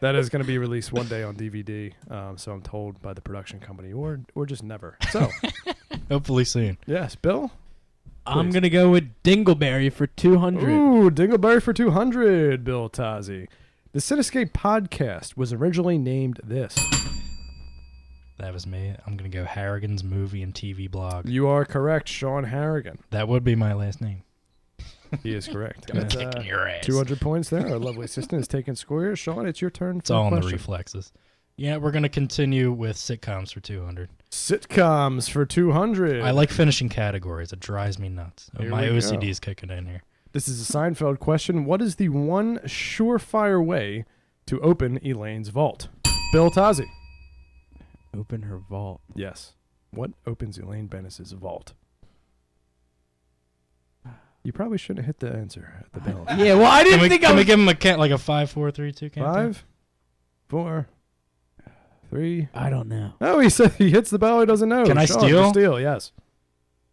That is going to be released one day on DVD. So I'm told by the production company, or just never. So, Hopefully soon. yes, Bill. I'm going to go with Dingleberry for 200. Ooh, Dingleberry for 200, Bill Tozzi. The Cinescape podcast was originally named this. That was me. I'm going to go Harrigan's Movie and TV Blog. You are correct, Sean Harrigan. That would be my last name. He is correct. I'm That's, kicking your ass. 200 points there. Our lovely assistant is taking squares. Sean, it's your turn. It's for all a in the question. reflexes. Yeah, we're going to continue with sitcoms for 200. Sitcoms for 200. I like finishing categories. It drives me nuts. Here My we OCD go. is kicking in here. This is a Seinfeld question. What is the one surefire way to open Elaine's vault? Bill Tozzi. Open her vault. Yes. What opens Elaine Bennis's vault? You probably shouldn't hit the answer at the bell. Yeah, well, I didn't think I Can we was... give him a like a 5, 4, 3, 2 count? 5, 4, 3. I don't know. Oh, he said he hits the bell. He doesn't know. Can I Sean, steal? Steal, yes.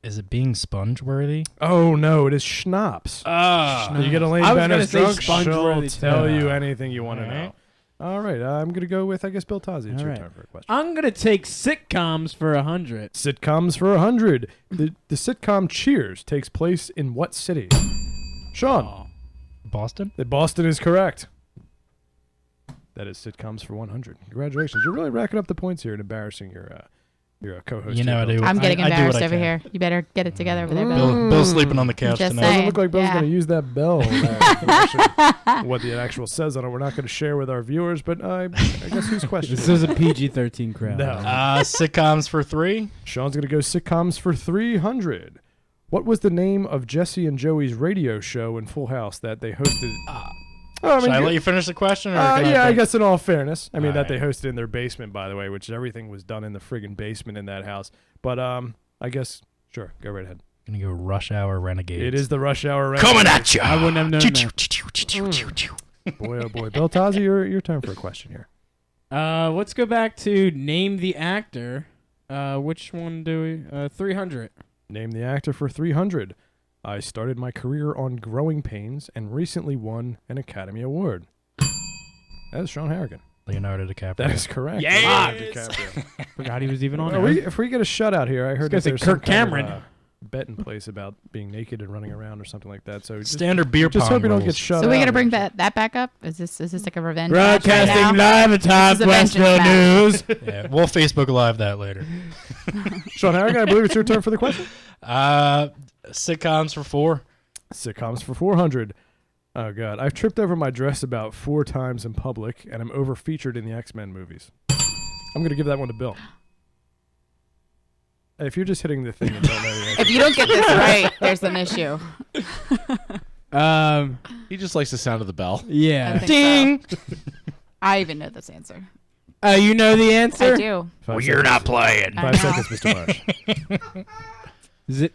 Is it being sponge-worthy? Oh, no, it is schnapps. You get Elaine I was Benner's gonna drunk. say sponge-worthy She'll tell too. you anything you want to All right. know. All right, I'm going to go with, I guess, Bill Tozzi. It's All your right. turn for a question. I'm gonna take sitcoms for 100. Sitcoms for 100. The sitcom Cheers takes place in what city? Sean. Boston? Boston is correct. That is sitcoms for 100. Congratulations. You're really racking up the points here and embarrassing your co-host. You know here, I Bill. do. I'm getting I do what embarrassed I over can. here. You better get it together over there, Bill. Bill's sleeping on the couch Just tonight. saying. Doesn't look like Bill's Yeah. going to use that bell. What the actual says on it, we're not going to share with our viewers, but I guess whose question? This is a PG-13 crowd. No. Sitcoms for 3. Sean's going to go sitcoms for 300. What was the name of Jesse and Joey's radio show in Full House that they hosted? Should I let you finish the question? Or can yeah, I think? guess in all fairness. I mean, All that they right. hosted in their basement, by the way, which everything was done in the friggin' basement in that house. But I guess, sure, go right ahead. I'm going to go Rush Hour Renegades. It is the Rush Hour. Coming at you. I wouldn't have known that. Boy, oh boy. Bill Tozzi, your turn for a question here. Let's go back to name the actor. Which one do we? 300. Name the actor for 300. I started my career on Growing Pains and recently won an Academy Award. That is Sean Harrigan. Leonardo DiCaprio. That is correct. Yes! Leonardo DiCaprio. Forgot he was even on Well, there. if we get a shutout here, I heard gonna that say there's Kirk some kind of, Cameron. bet in place about being naked and running around or something like that. So just Standard beer just pong hope you don't rules. get shut So out. we gotta bring here. that back up? Is this like a revenge match right Broadcasting now? live atop This is a vengeance Westville match. News. Yeah, we'll Facebook Live that later. Sean Harrigan, I believe it's your turn for the question. Sitcoms for 4. Sitcoms for 400. Oh, God. I've tripped over my dress about 4 times in public, and I'm over-featured in the X-Men movies. I'm going to give that one to Bill. If you're just hitting the thing and don't know the answer. If you don't get this right, there's an issue. He just likes the sound of the bell. Yeah. I think so. I even know this answer. You know the answer? I do. 5 seconds. playing. I 5 know. seconds, Mr. Marsh. Is it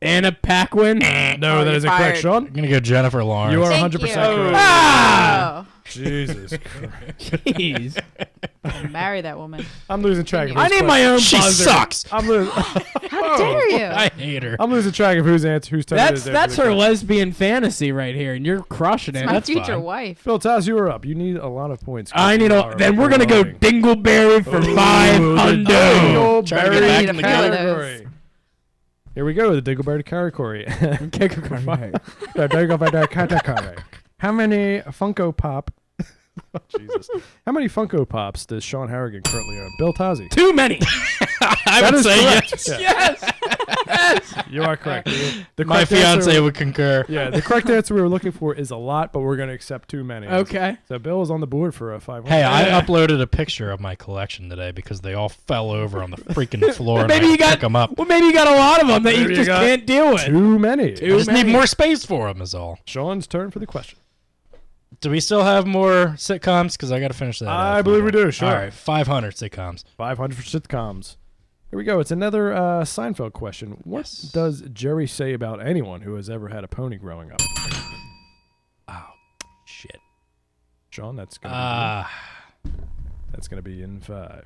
Anna Paquin? No, Oh, that you're is incorrect, fired. Sean. I'm going to go Jennifer Lawrence. You are Thank 100% you. correct. Ah! Jesus Christ. Jeez. Marry that woman. I'm losing track of I whose need question. my own She buzzer. sucks. I'm losing. How dare you? I hate her. I'm losing track of whose answer, whose turn it is. That's her lesbian fantasy right here, and you're crushing it. It's my That's future fine. wife. Bill Taz, you are up. You need a lot of points. I need a. Then we're gonna go Ding. Dingleberry for 500. Trying to get back in the game. category. Here we go. The Dingleberry category. The Dingleberry category. How many Funko Pop? Oh, Jesus. How many Funko Pops does Sean Harrigan currently own? Bill Tozzi. Too many. I That would is say correct. yes. Yes. You are correct. The My correct fiance answer- would concur. Yeah, the correct answer we were looking for is a lot, but we're going to accept too many. Okay. So Bill is on the board for a 500. Hey, I uploaded a picture of my collection today because they all fell over on the freaking floor and I Maybe you got pick them up. Well, maybe you got a lot of them that Maybe you you just got can't deal with. Too many. I just many. need more space for them is all. Sean's turn for the question. Do we still have more sitcoms? Because I got to finish that. I believe we do, sure. All right, 500 sitcoms. 500 for sitcoms. Here we go. It's another Seinfeld question. What Yes. does Jerry say about anyone who has ever had a pony growing up? Oh, shit. Sean, that's going to be in 5.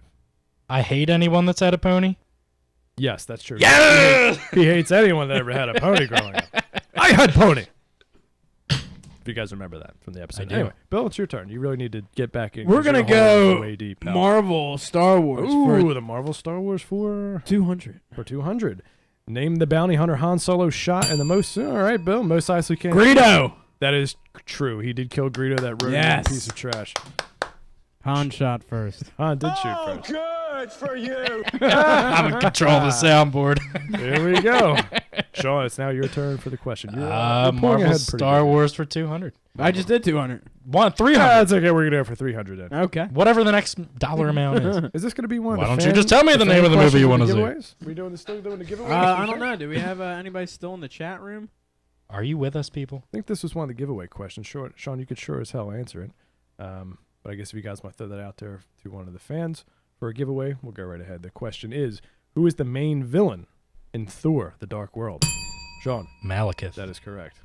I hate anyone that's had a pony. Yes, that's true. Yeah! He hates anyone that ever had a pony growing up. I had pony. If you guys remember that from the episode. I do. Anyway, Bill, it's your turn. You really need to get back in. We're 'cause your gonna hole is go way deep, pal. Marvel, Star Wars Ooh, the Marvel Star Wars for for 200. 200. Name the bounty hunter Han Solo shot in the most. All right, Bill. Most ice we can. Greedo. That is true. He did kill Greedo, that rodent Yes. piece of trash. Han shot first. Han did shoot first. Good for you. I'm in control of the soundboard. Here we go. Sean, it's now your turn for the question. You're pulling Marvel ahead pretty Star good. Wars for 200. I just did 200. 300. That's okay. We're going to go for 300 then. Okay. Whatever the next dollar amount is. Is this going to be one of Why the don't you fan- just tell me the name fan of the movie you questions wanna and see? giveaways? We still doing the giveaways? I don't know. Do we have anybody still in the chat room? Are you with us, people? I think this was one of the giveaway questions. Sure, Sean, you could sure as hell answer it. But I guess if you guys want to throw that out there to one of the fans for a giveaway, we'll go right ahead. The question is, who is the main villain in Thor: The Dark World? Sean, Malekith. that is correct.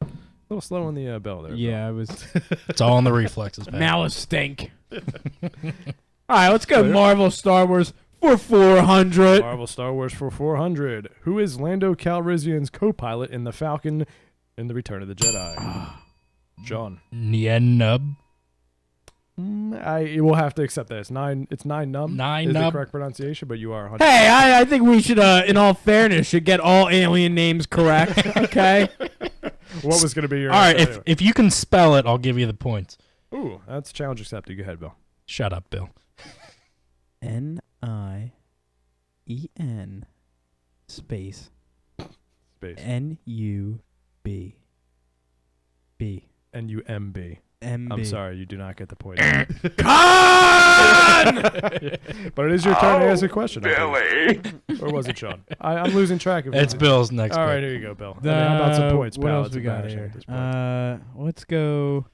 A little slow on the bell there. Yeah, it was It's all in the reflexes. Pat. Malice stink. All right, let's go Marvel, Star Wars For 400. Marvel Star Wars for 400. Who is Lando Calrissian's co-pilot in The Falcon in The Return of the Jedi? John. Nien Nub. I will have to accept that. It's nine nub. Nine is nub. the correct pronunciation, but you are 100. Hey, I think we should, in all fairness, should get all alien names correct. Okay. What was going to be your All right, answer anyway? if you can spell it, I'll give you the points. Ooh, that's challenge accepted. Go ahead, Bill. Shut up, Bill. Nien space Space. NUB B NUMB. MB. I'm sorry, you do not get the point. Con! But it is your turn to ask a question. Billy. Or was it Sean? I'm losing track of it. It's Bill's next. All right, pick. here you go, Bill. I mean, how about some points, What pal? else It's we got embarrassing here? at this point. Let's go.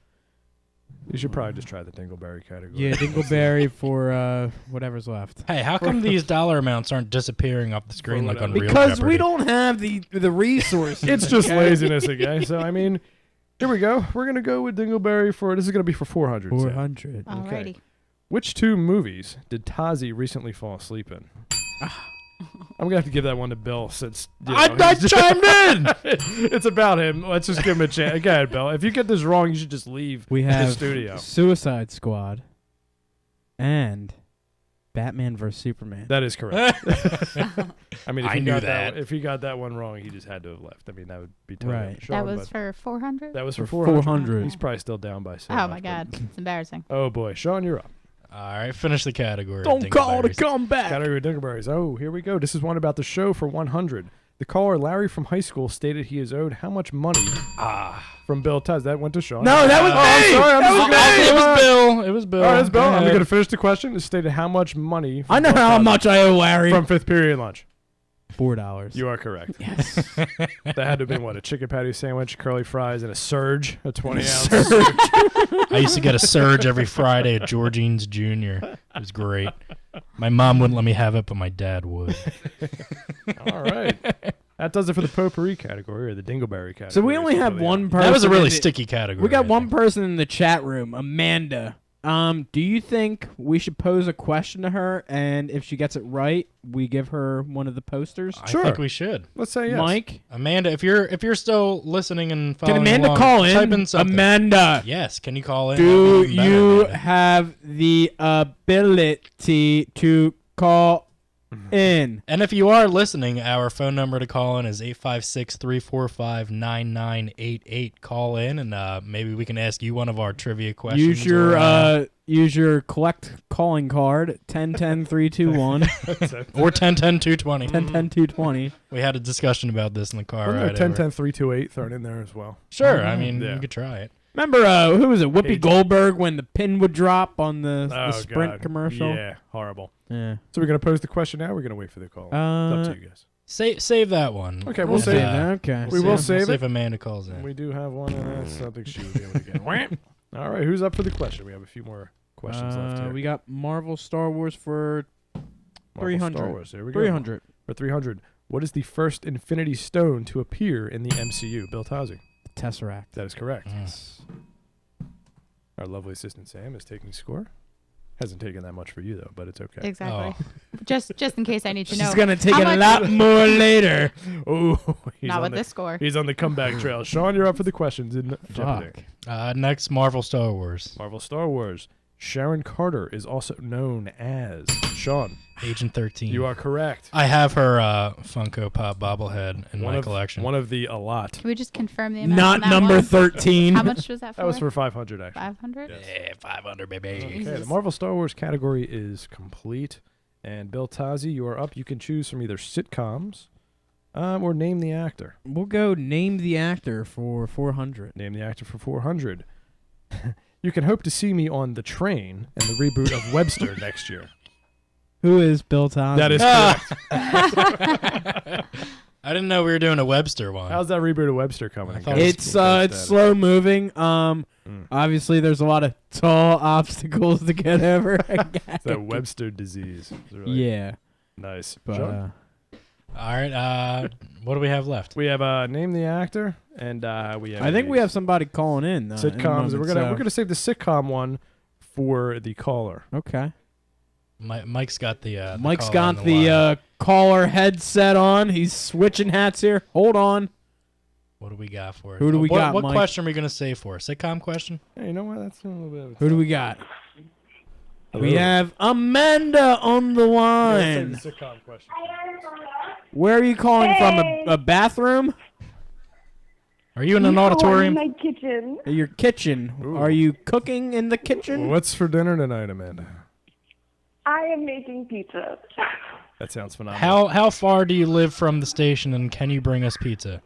You should probably just try the Dingleberry category. Yeah, Dingleberry for whatever's left. Hey, how come these dollar amounts aren't disappearing off the screen like on Real Because Jeopardy? we don't have the resources. It's just okay? laziness again. So, I mean, here we go. We're going to go with Dingleberry for, this is going to be for 400. Sam. 400. Alrighty. Which two movies did Tazi recently fall asleep in? I'm going to have to give that one to Bill since I chimed in! It's about him. Let's just give him a chance. Go ahead, Bill. If you get this wrong, you should just leave We the have studio. Suicide Squad and Batman vs Superman. That is correct. I mean, if I he knew got that. if he got that one wrong, he just had to have left. I mean, that would be totally Right. Sean, That was but for 400? that was for For 400. 400. He's probably still down by so Oh much, my but- god. It's embarrassing. Oh boy, Sean, you're up. All right, finish the category. Don't call to Dingleberries. come back. Category of Dingleberries. Oh, here we go. This is one about the show for 100. The caller, Larry from high school, stated he is owed how much money from Bill Tuz? That went to Sean. No, that was Oh, I'm me. sorry. It was Bill. It was Bill. All right, it's Bill. Go I'm ahead. going to finish the question. It stated how much money from I know Bill how Tuz much I owe Larry. from fifth period lunch. $4. You are correct. Yes. That had to have been what? A chicken patty sandwich, curly fries, and a surge, a 20 ounce. I used to get a surge every Friday at Georgine's Jr. It was great. My mom wouldn't let me have it, but my dad would. All right. That does it for the potpourri category or the Dingleberry category. So we only have one person. That was a really in the- sticky category. We got I one think. person in the chat room, Amanda. Do you think we should pose a question to her, and if she gets it right, we give her one of the posters? I Sure. think we should. Let's say yes. Mike, Amanda, if you're still listening and can following Amanda along, call in? Type in something. Amanda, Yes, can you call in? do That'd be even better, you Amanda. have the ability to call in? And if you are listening, our phone number to call in is 856-345-9988. Call in, and maybe we can ask you one of our trivia questions. Use your collect calling card 1010-321 or 10-10-220. 1010-220. We had a discussion about this in the car. Wasn't Right there over. 10-10-328 thrown in there as well? Sure, I mean, Yeah. you could try it. Remember who was it? Whoopi Page. Goldberg when the pin would drop on the Oh, Sprint God. commercial. Yeah, horrible. Yeah. So we're going to pose the question now or we're going to wait for the call? It's up to you guys. Save that one. Okay, we'll We'll save save that. that. Okay. We will We'll save see it. if Amanda calls in. We do have one, and that's something she will be able to get. All right, who's up for the question? We have a few more questions left here. We got Marvel Star Wars for Marvel 300. Star Wars. There we go. 300. For 300. What is the first Infinity Stone to appear in the MCU? Bill Tozzi. Tesseract. That is correct. Mm. Our lovely assistant Sam is taking score. Hasn't taken that much for you though, but it's okay. Exactly. Just in case I need to know. She's gonna take How a much- lot more later. Oh, he's Not on with the, this score. He's on the comeback trail. Sean, you're up for the questions in Jeopardy. Fuck. Next, Marvel Star Wars. Marvel Star Wars. Sharon Carter is also known as Sean. Agent 13. You are correct. I have her Funko Pop bobblehead in my collection. One of the a lot. Can we just confirm the amount? Not on that number one? 13. How much was that for? That was for 500 actually. 500? Yeah, 500, baby. Okay, the Jesus. Marvel Star Wars category is complete. And Bill Tozzi, you are up. You can choose from either sitcoms or name the actor. We'll go name the actor for 400. Name the actor for 400. You can hope to see me on The Train and the reboot of Webster next year. Who is Bill Tozzi? That is correct. I didn't know we were doing a Webster one. How's that reboot of Webster coming? I in? thought it was It's cool. slow moving. Obviously there's a lot of tall obstacles to get over. It's that Webster disease. It's really Yeah, nice. but Sean? All right, what do we have left? We have name the actor, and we have. I think we these have somebody calling in. In a sitcoms. moment, We're gonna save the sitcom one for the caller. Okay. Mike's got the Mike's caller on got the line. the caller headset on. He's switching hats here. Hold on. What do we got for us? Who do we got, What Mike? question are we going to say for? Sitcom question? Hey, you know what? That's a little bit of a Who do we got? Hello. We have Amanda on the line. Sitcom question. Where are you calling from? A bathroom? Are you in an No, auditorium? I'm in my kitchen. Your kitchen. Ooh. Are you cooking in the kitchen? What's for dinner tonight, Amanda? I am making pizza. That sounds phenomenal. How far do you live from the station, and can you bring us pizza?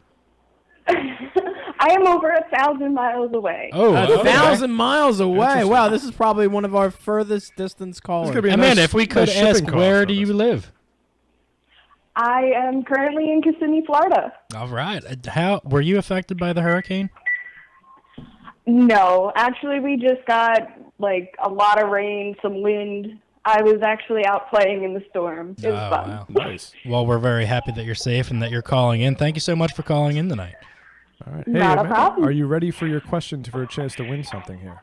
I am over 1,000 miles away. Oh, okay. 1,000 miles away. Interesting. Wow, this is probably one of our furthest distance This callers. is gonna be a Amanda, nice- if we could nice shipping ask, cost where on do you this. live? I am currently in Kissimmee, Florida. All right. How were you affected by the hurricane? No, actually, we just got like a lot of rain, some wind. I was actually out playing in the storm. It was fun. Wow. Nice. Well, we're very happy that you're safe and that you're calling in. Thank you so much for calling in tonight. All right. Hey, Not a Amanda, problem. are you ready for your question for a chance to win something here?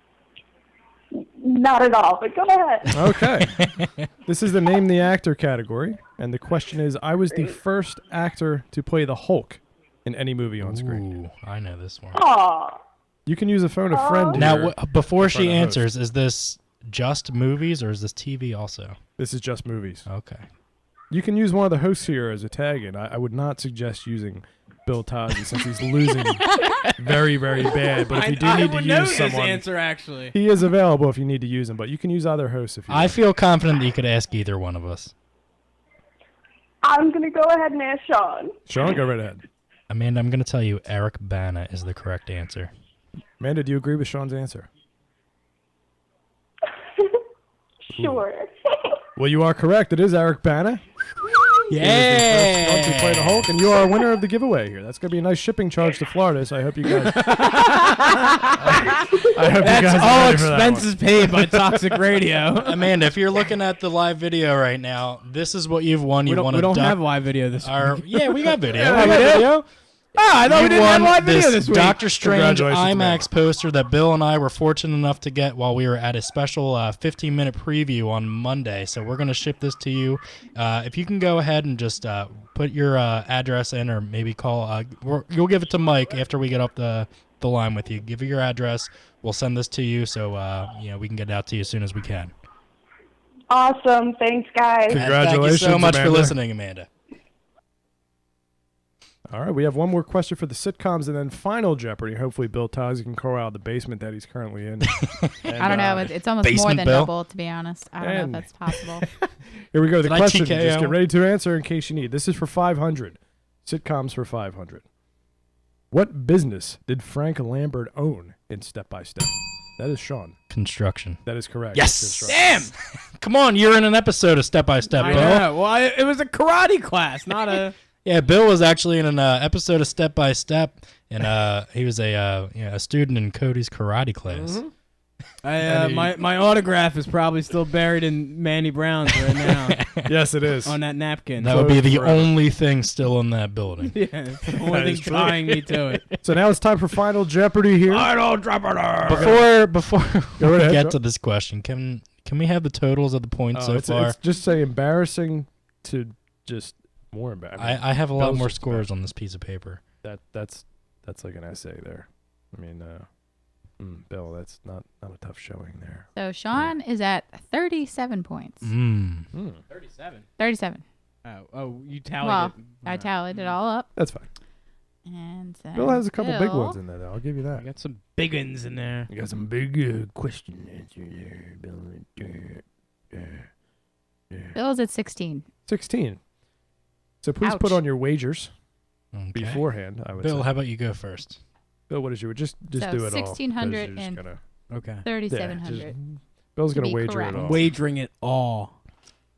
Not at all, but go ahead. Okay. This is the Name the Actor category, and the question is, I was the first actor to play the Hulk in any movie on screen. Ooh, I know this one. Aw. You can use a phone a friend Now, here. before in front she of the host. answers, is this just movies or is this TV also? This is just movies. Okay. You can use one of the hosts here as a tag in. I would not suggest using Bill Tozzi since he's losing very, very bad. But if you do need to use someone, actually. he is available if you need to use him. But you can use other hosts if you I want. feel confident that you could ask either one of us. I'm going to go ahead and ask Sean. Sean, go right ahead. Amanda, I'm going to tell you Eric Bana is the correct answer. Amanda, do you agree with Sean's answer? Sure. Well, you are correct. It is Eric Bana. He is the Yeah. first one to play the Hulk, and you are a winner of the giveaway here. That's going to be a nice shipping charge to Florida, so I hope you guys... I hope you That's guys are all ready for that one. expenses paid by Toxic Radio. Amanda, if you're looking at the live video right now, this is what you've won. we You don't, won we a don't doc- have live video this our, week. Yeah, we got video. Yeah, we got we did? video. I thought we You didn't have won live video this week. Doctor Strange Congratulations, IMAX Amanda. poster that Bill and I were fortunate enough to get while we were at a special 15-minute preview on Monday. So we're going to ship this to you. If you can go ahead and just put your address in or maybe call. You'll give it to Mike after we get up the line with you. Give her your address. We'll send this to you so we can get it out to you as soon as we can. Awesome. Thanks, guys. And Congratulations, thank you so much for Amanda. listening, Amanda. All right, we have one more question for the sitcoms and then final Jeopardy. Hopefully Bill Tozzi can crawl out of the basement that he's currently in. I don't know. It's almost more Basement than Bill? double, to be honest. I don't know if And- that's possible. Here we go. The Did I question. TKO? Just get ready to answer in case you need. This is for 500. Sitcoms for 500. What business did Frank Lambert own in Step by Step? That is Sean. Construction. That is correct. Yes. It's construction. Damn. Come on, you're in an episode of Step by Step, I Bill. know. Well, it was a karate class, not a... Yeah, Bill was actually in an episode of Step by Step, and he was a student in Cody's karate class. My autograph is probably still buried in Manny Brown's right now Yes, it is. on that napkin. That would be the forever. only thing still in that building. Yeah, it's the only That thing is true. tying me to it. So now it's time for Final Jeopardy here. Before Go right we ahead, get Joe. to this question, can we have the totals of the points so it's, far? it's just say embarrassing to just more embarrassing. I have a lot Bill's more just scores on this piece of paper. That's like an essay there. I mean, Bill, that's not a tough showing there. So Sean is at 37 points. Mm. 37. 37. Oh, you tallied Well, it. I tallied it all up. That's fine. And then Bill has a couple big Bill- ones in there, though. I'll give you I that. got some big ones in there. You got some big question answer there, Bill. Bill's at 16. 16. So please put Ouch. on your wagers Okay. beforehand. I would Bill, say. how about you go first? Bill, what is your just So do it all? 'cause 1600 you're just and gonna- Okay. 3700. Bill's To gonna be wager correct. it all. Wagering it all.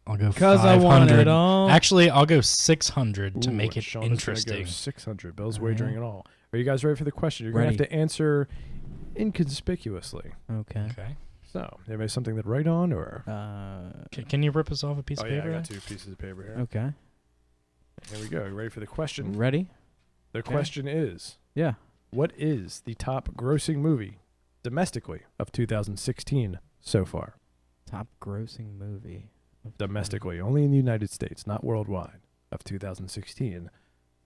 I'll go Because 500. I want it all. Actually, I'll go 600 to Ooh, make and it Sean is gonna interesting. Go 600. Bill's Uh-huh. wagering it all. Are you guys ready for the question? You're gonna Ready. have to answer inconspicuously. Okay. Okay. So, anybody something to write on, or? Can you rip us off a piece Oh of yeah, paper? I got 2 pieces of paper here. Okay. Here we go. You ready for the question? Ready? The question is, Yeah. what is the top grossing movie domestically of 2016 so far? Top grossing movie. domestically, only in the United States, not worldwide, of 2016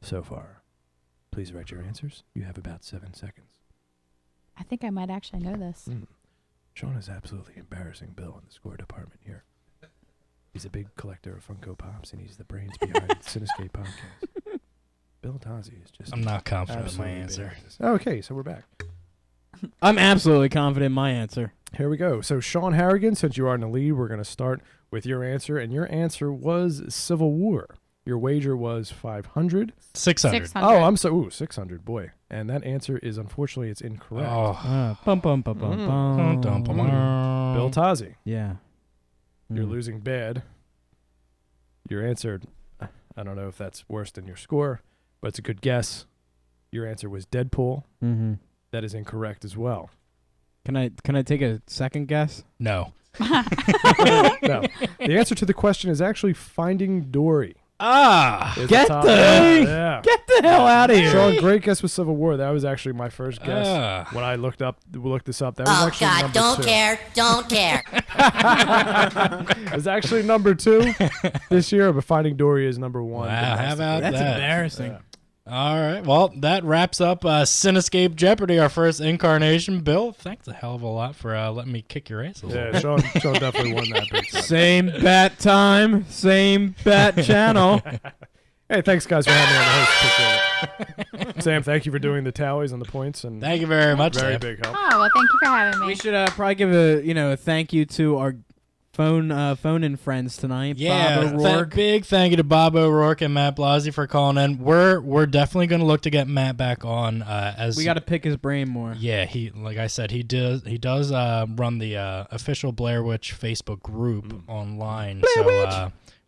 so far? Please write your answers. You have about 7 seconds. I think I might actually know this. Sean is absolutely embarrassing Bill in the score department here. He's a big collector of Funko Pops, and he's the brains behind the Cinescape podcast. Bill Tozzi is just... I'm not confident in my absolutely answer. bananas. Okay, so we're back. I'm absolutely confident in my answer. Here we go. So, Sean Harrigan, since you are in the lead, we're going to start with your answer, and your answer was Civil War. Your wager was 500. 600. 600. Oh, I'm so... Ooh, 600, boy. And that answer is, unfortunately, it's incorrect. Oh. Bum, bum, bum, bum, bum. Dum, dum, dum. Bill Tozzi, Yeah. you're losing bad. Your answer, I don't know if that's worse than your score, but it's a good guess. Your answer was Deadpool. Mm-hmm. That is incorrect as well. Can I take a second guess? No. No. The answer to the question is actually Finding Dory. Ah. Is Get top the- one. Yeah. Get the hell out of here! Sean, great guess with Civil War. That was actually my first guess when I looked this up. That was actually number Don't care. It was actually number 2 this year, but Finding Dory is number 1. Wow, how about That's that? embarrassing. Yeah. All right. Well, that wraps up Cinescape Jeopardy, our first incarnation. Bill, thanks a hell of a lot for letting me kick your ass a little. Yeah, Sean definitely won that big time. Same bat time, same bat channel. Hey, thanks guys for having me on the host. Appreciate it. Sam, thank you for doing the tallies and the points, and Thank you very much, very Sam. big help. Oh, well, thank you for having me. We should probably give a thank you to our phone in friends tonight. Yeah, Bob O'Rourke. big thank you to Bob O'Rourke and Matt Blazi for calling in. We're definitely going to look to get Matt back on. As We got to pick his brain more. Yeah, he like I said, he does run the official Blair Witch Facebook group online.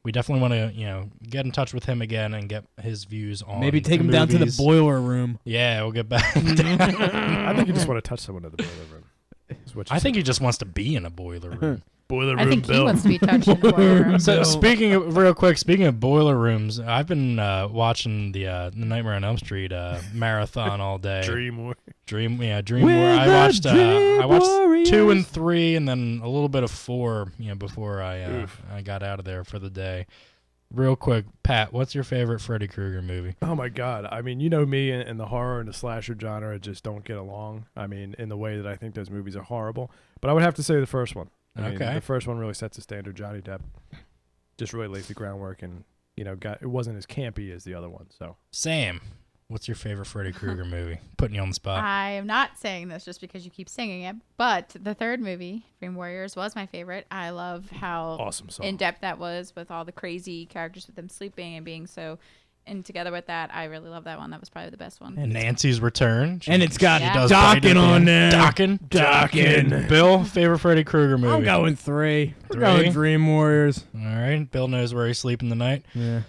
We definitely want to get in touch with him again and get his views on. Maybe take the him down to the movies. boiler room. Yeah, we'll get back. I think you just want to touch someone in the boiler room. Is what you I think said. he just wants to be in a boiler room. Boiler I think he wants to be touched in the boiler room. So speaking of boiler rooms, I've been watching the Nightmare on Elm Street marathon all day. Dream War. Dream War. We're I the watched Dream 2 Warriors. and 3, and then a little bit of 4. Before I got out of there for the day. Real quick, Pat, what's your favorite Freddy Krueger movie? Oh my God! I mean, you know me and the horror and the slasher genre just don't get along. I mean, in the way that I think those movies are horrible. But I would have to say the first one. I mean, Okay. the first one really sets the standard. Johnny Depp just really lays the groundwork, and it wasn't as campy as the other one. So Sam, what's your favorite Freddy Krueger movie? Putting you on the spot. I am not saying this just because you keep singing it, but the third movie, Dream Warriors, was my favorite. I love how awesome song. in depth that was with all the crazy characters with them sleeping and being so in together with that. I really love that one. That was probably the best one. And Nancy's Return. And it's got Yeah. does Dockin' bite at the on end. there. Dockin'. Bill, favorite Freddy Krueger movie? I'm going 3. We're 3? going Dream Warriors. All right. Bill knows where he's sleeping tonight. Yeah.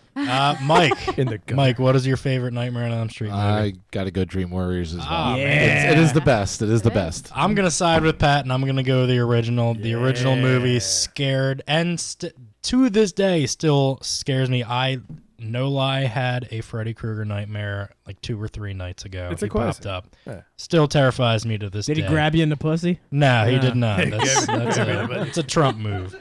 Mike. In the gut. Mike, what is your favorite Nightmare on Elm Street movie? I got to go Dream Warriors as well. Oh, Yeah. It is the best. It is the best. I'm going to side with Pat, and I'm going to go the original. The original movie scared, and to this day still scares me. I, no lie, had a Freddy Krueger nightmare like 2 or 3 nights ago. It's a He popped classic. up. Yeah. Still terrifies me to this Did day. he grab you in the pussy? No, he Yeah. did not. That's a Trump move.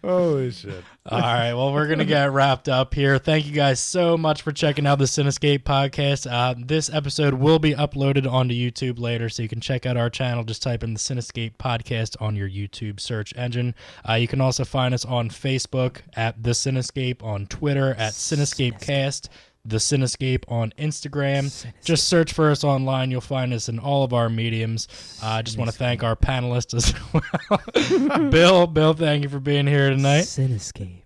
Holy shit! All right, well, we're going to get wrapped up here. Thank you guys so much for checking out the Cinescape podcast. This episode will be uploaded onto YouTube later, so you can check out our channel. Just type in the Cinescape podcast on your YouTube search engine. You can also find us on Facebook at The Cinescape, on Twitter at CinescapeCast, The Cinescape on Instagram. Just search for us online. You'll find us in all of our mediums. I just want to thank our panelists as well. Bill, thank you for being here tonight. Cinescape.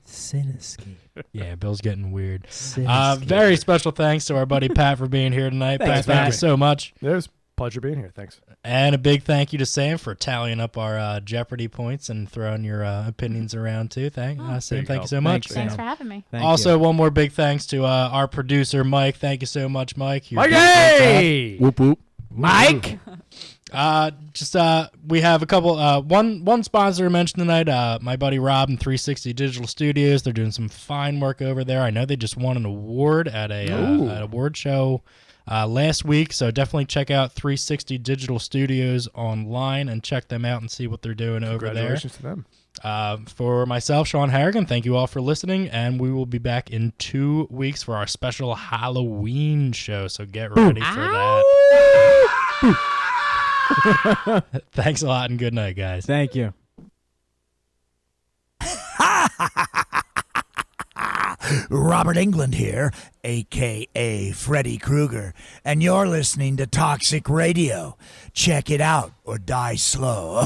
Cinescape. Yeah, Bill's getting weird. Very special thanks to our buddy Pat for being here tonight. Thanks, Pat, thank you Pat. so much. It was a pleasure being here. Thanks. And a big thank you to Sam for tallying up our Jeopardy points and throwing your opinions around too. Sam, Big thank you help. so much. Thanks for having me. Thank Also, you. one more big thanks to our producer Mike. Thank you so much, Mike. You're Mikey! Whoop whoop. Mike! We have a couple. One sponsor mentioned tonight. My buddy Rob and 360 Digital Studios. They're doing some fine work over there. I know they just won an award at an award show last week. So definitely check out 360 Digital Studios online and check them out and see what they're doing over there. Congratulations to them. For myself, Sean Harrigan, thank you all for listening, and we will be back in 2 weeks for our special Halloween show. So get ready for that. Thanks a lot and good night, guys. Thank you. Robert Englund here, a.k.a. Freddy Krueger, and you're listening to Toxic Radio. Check it out or die slow.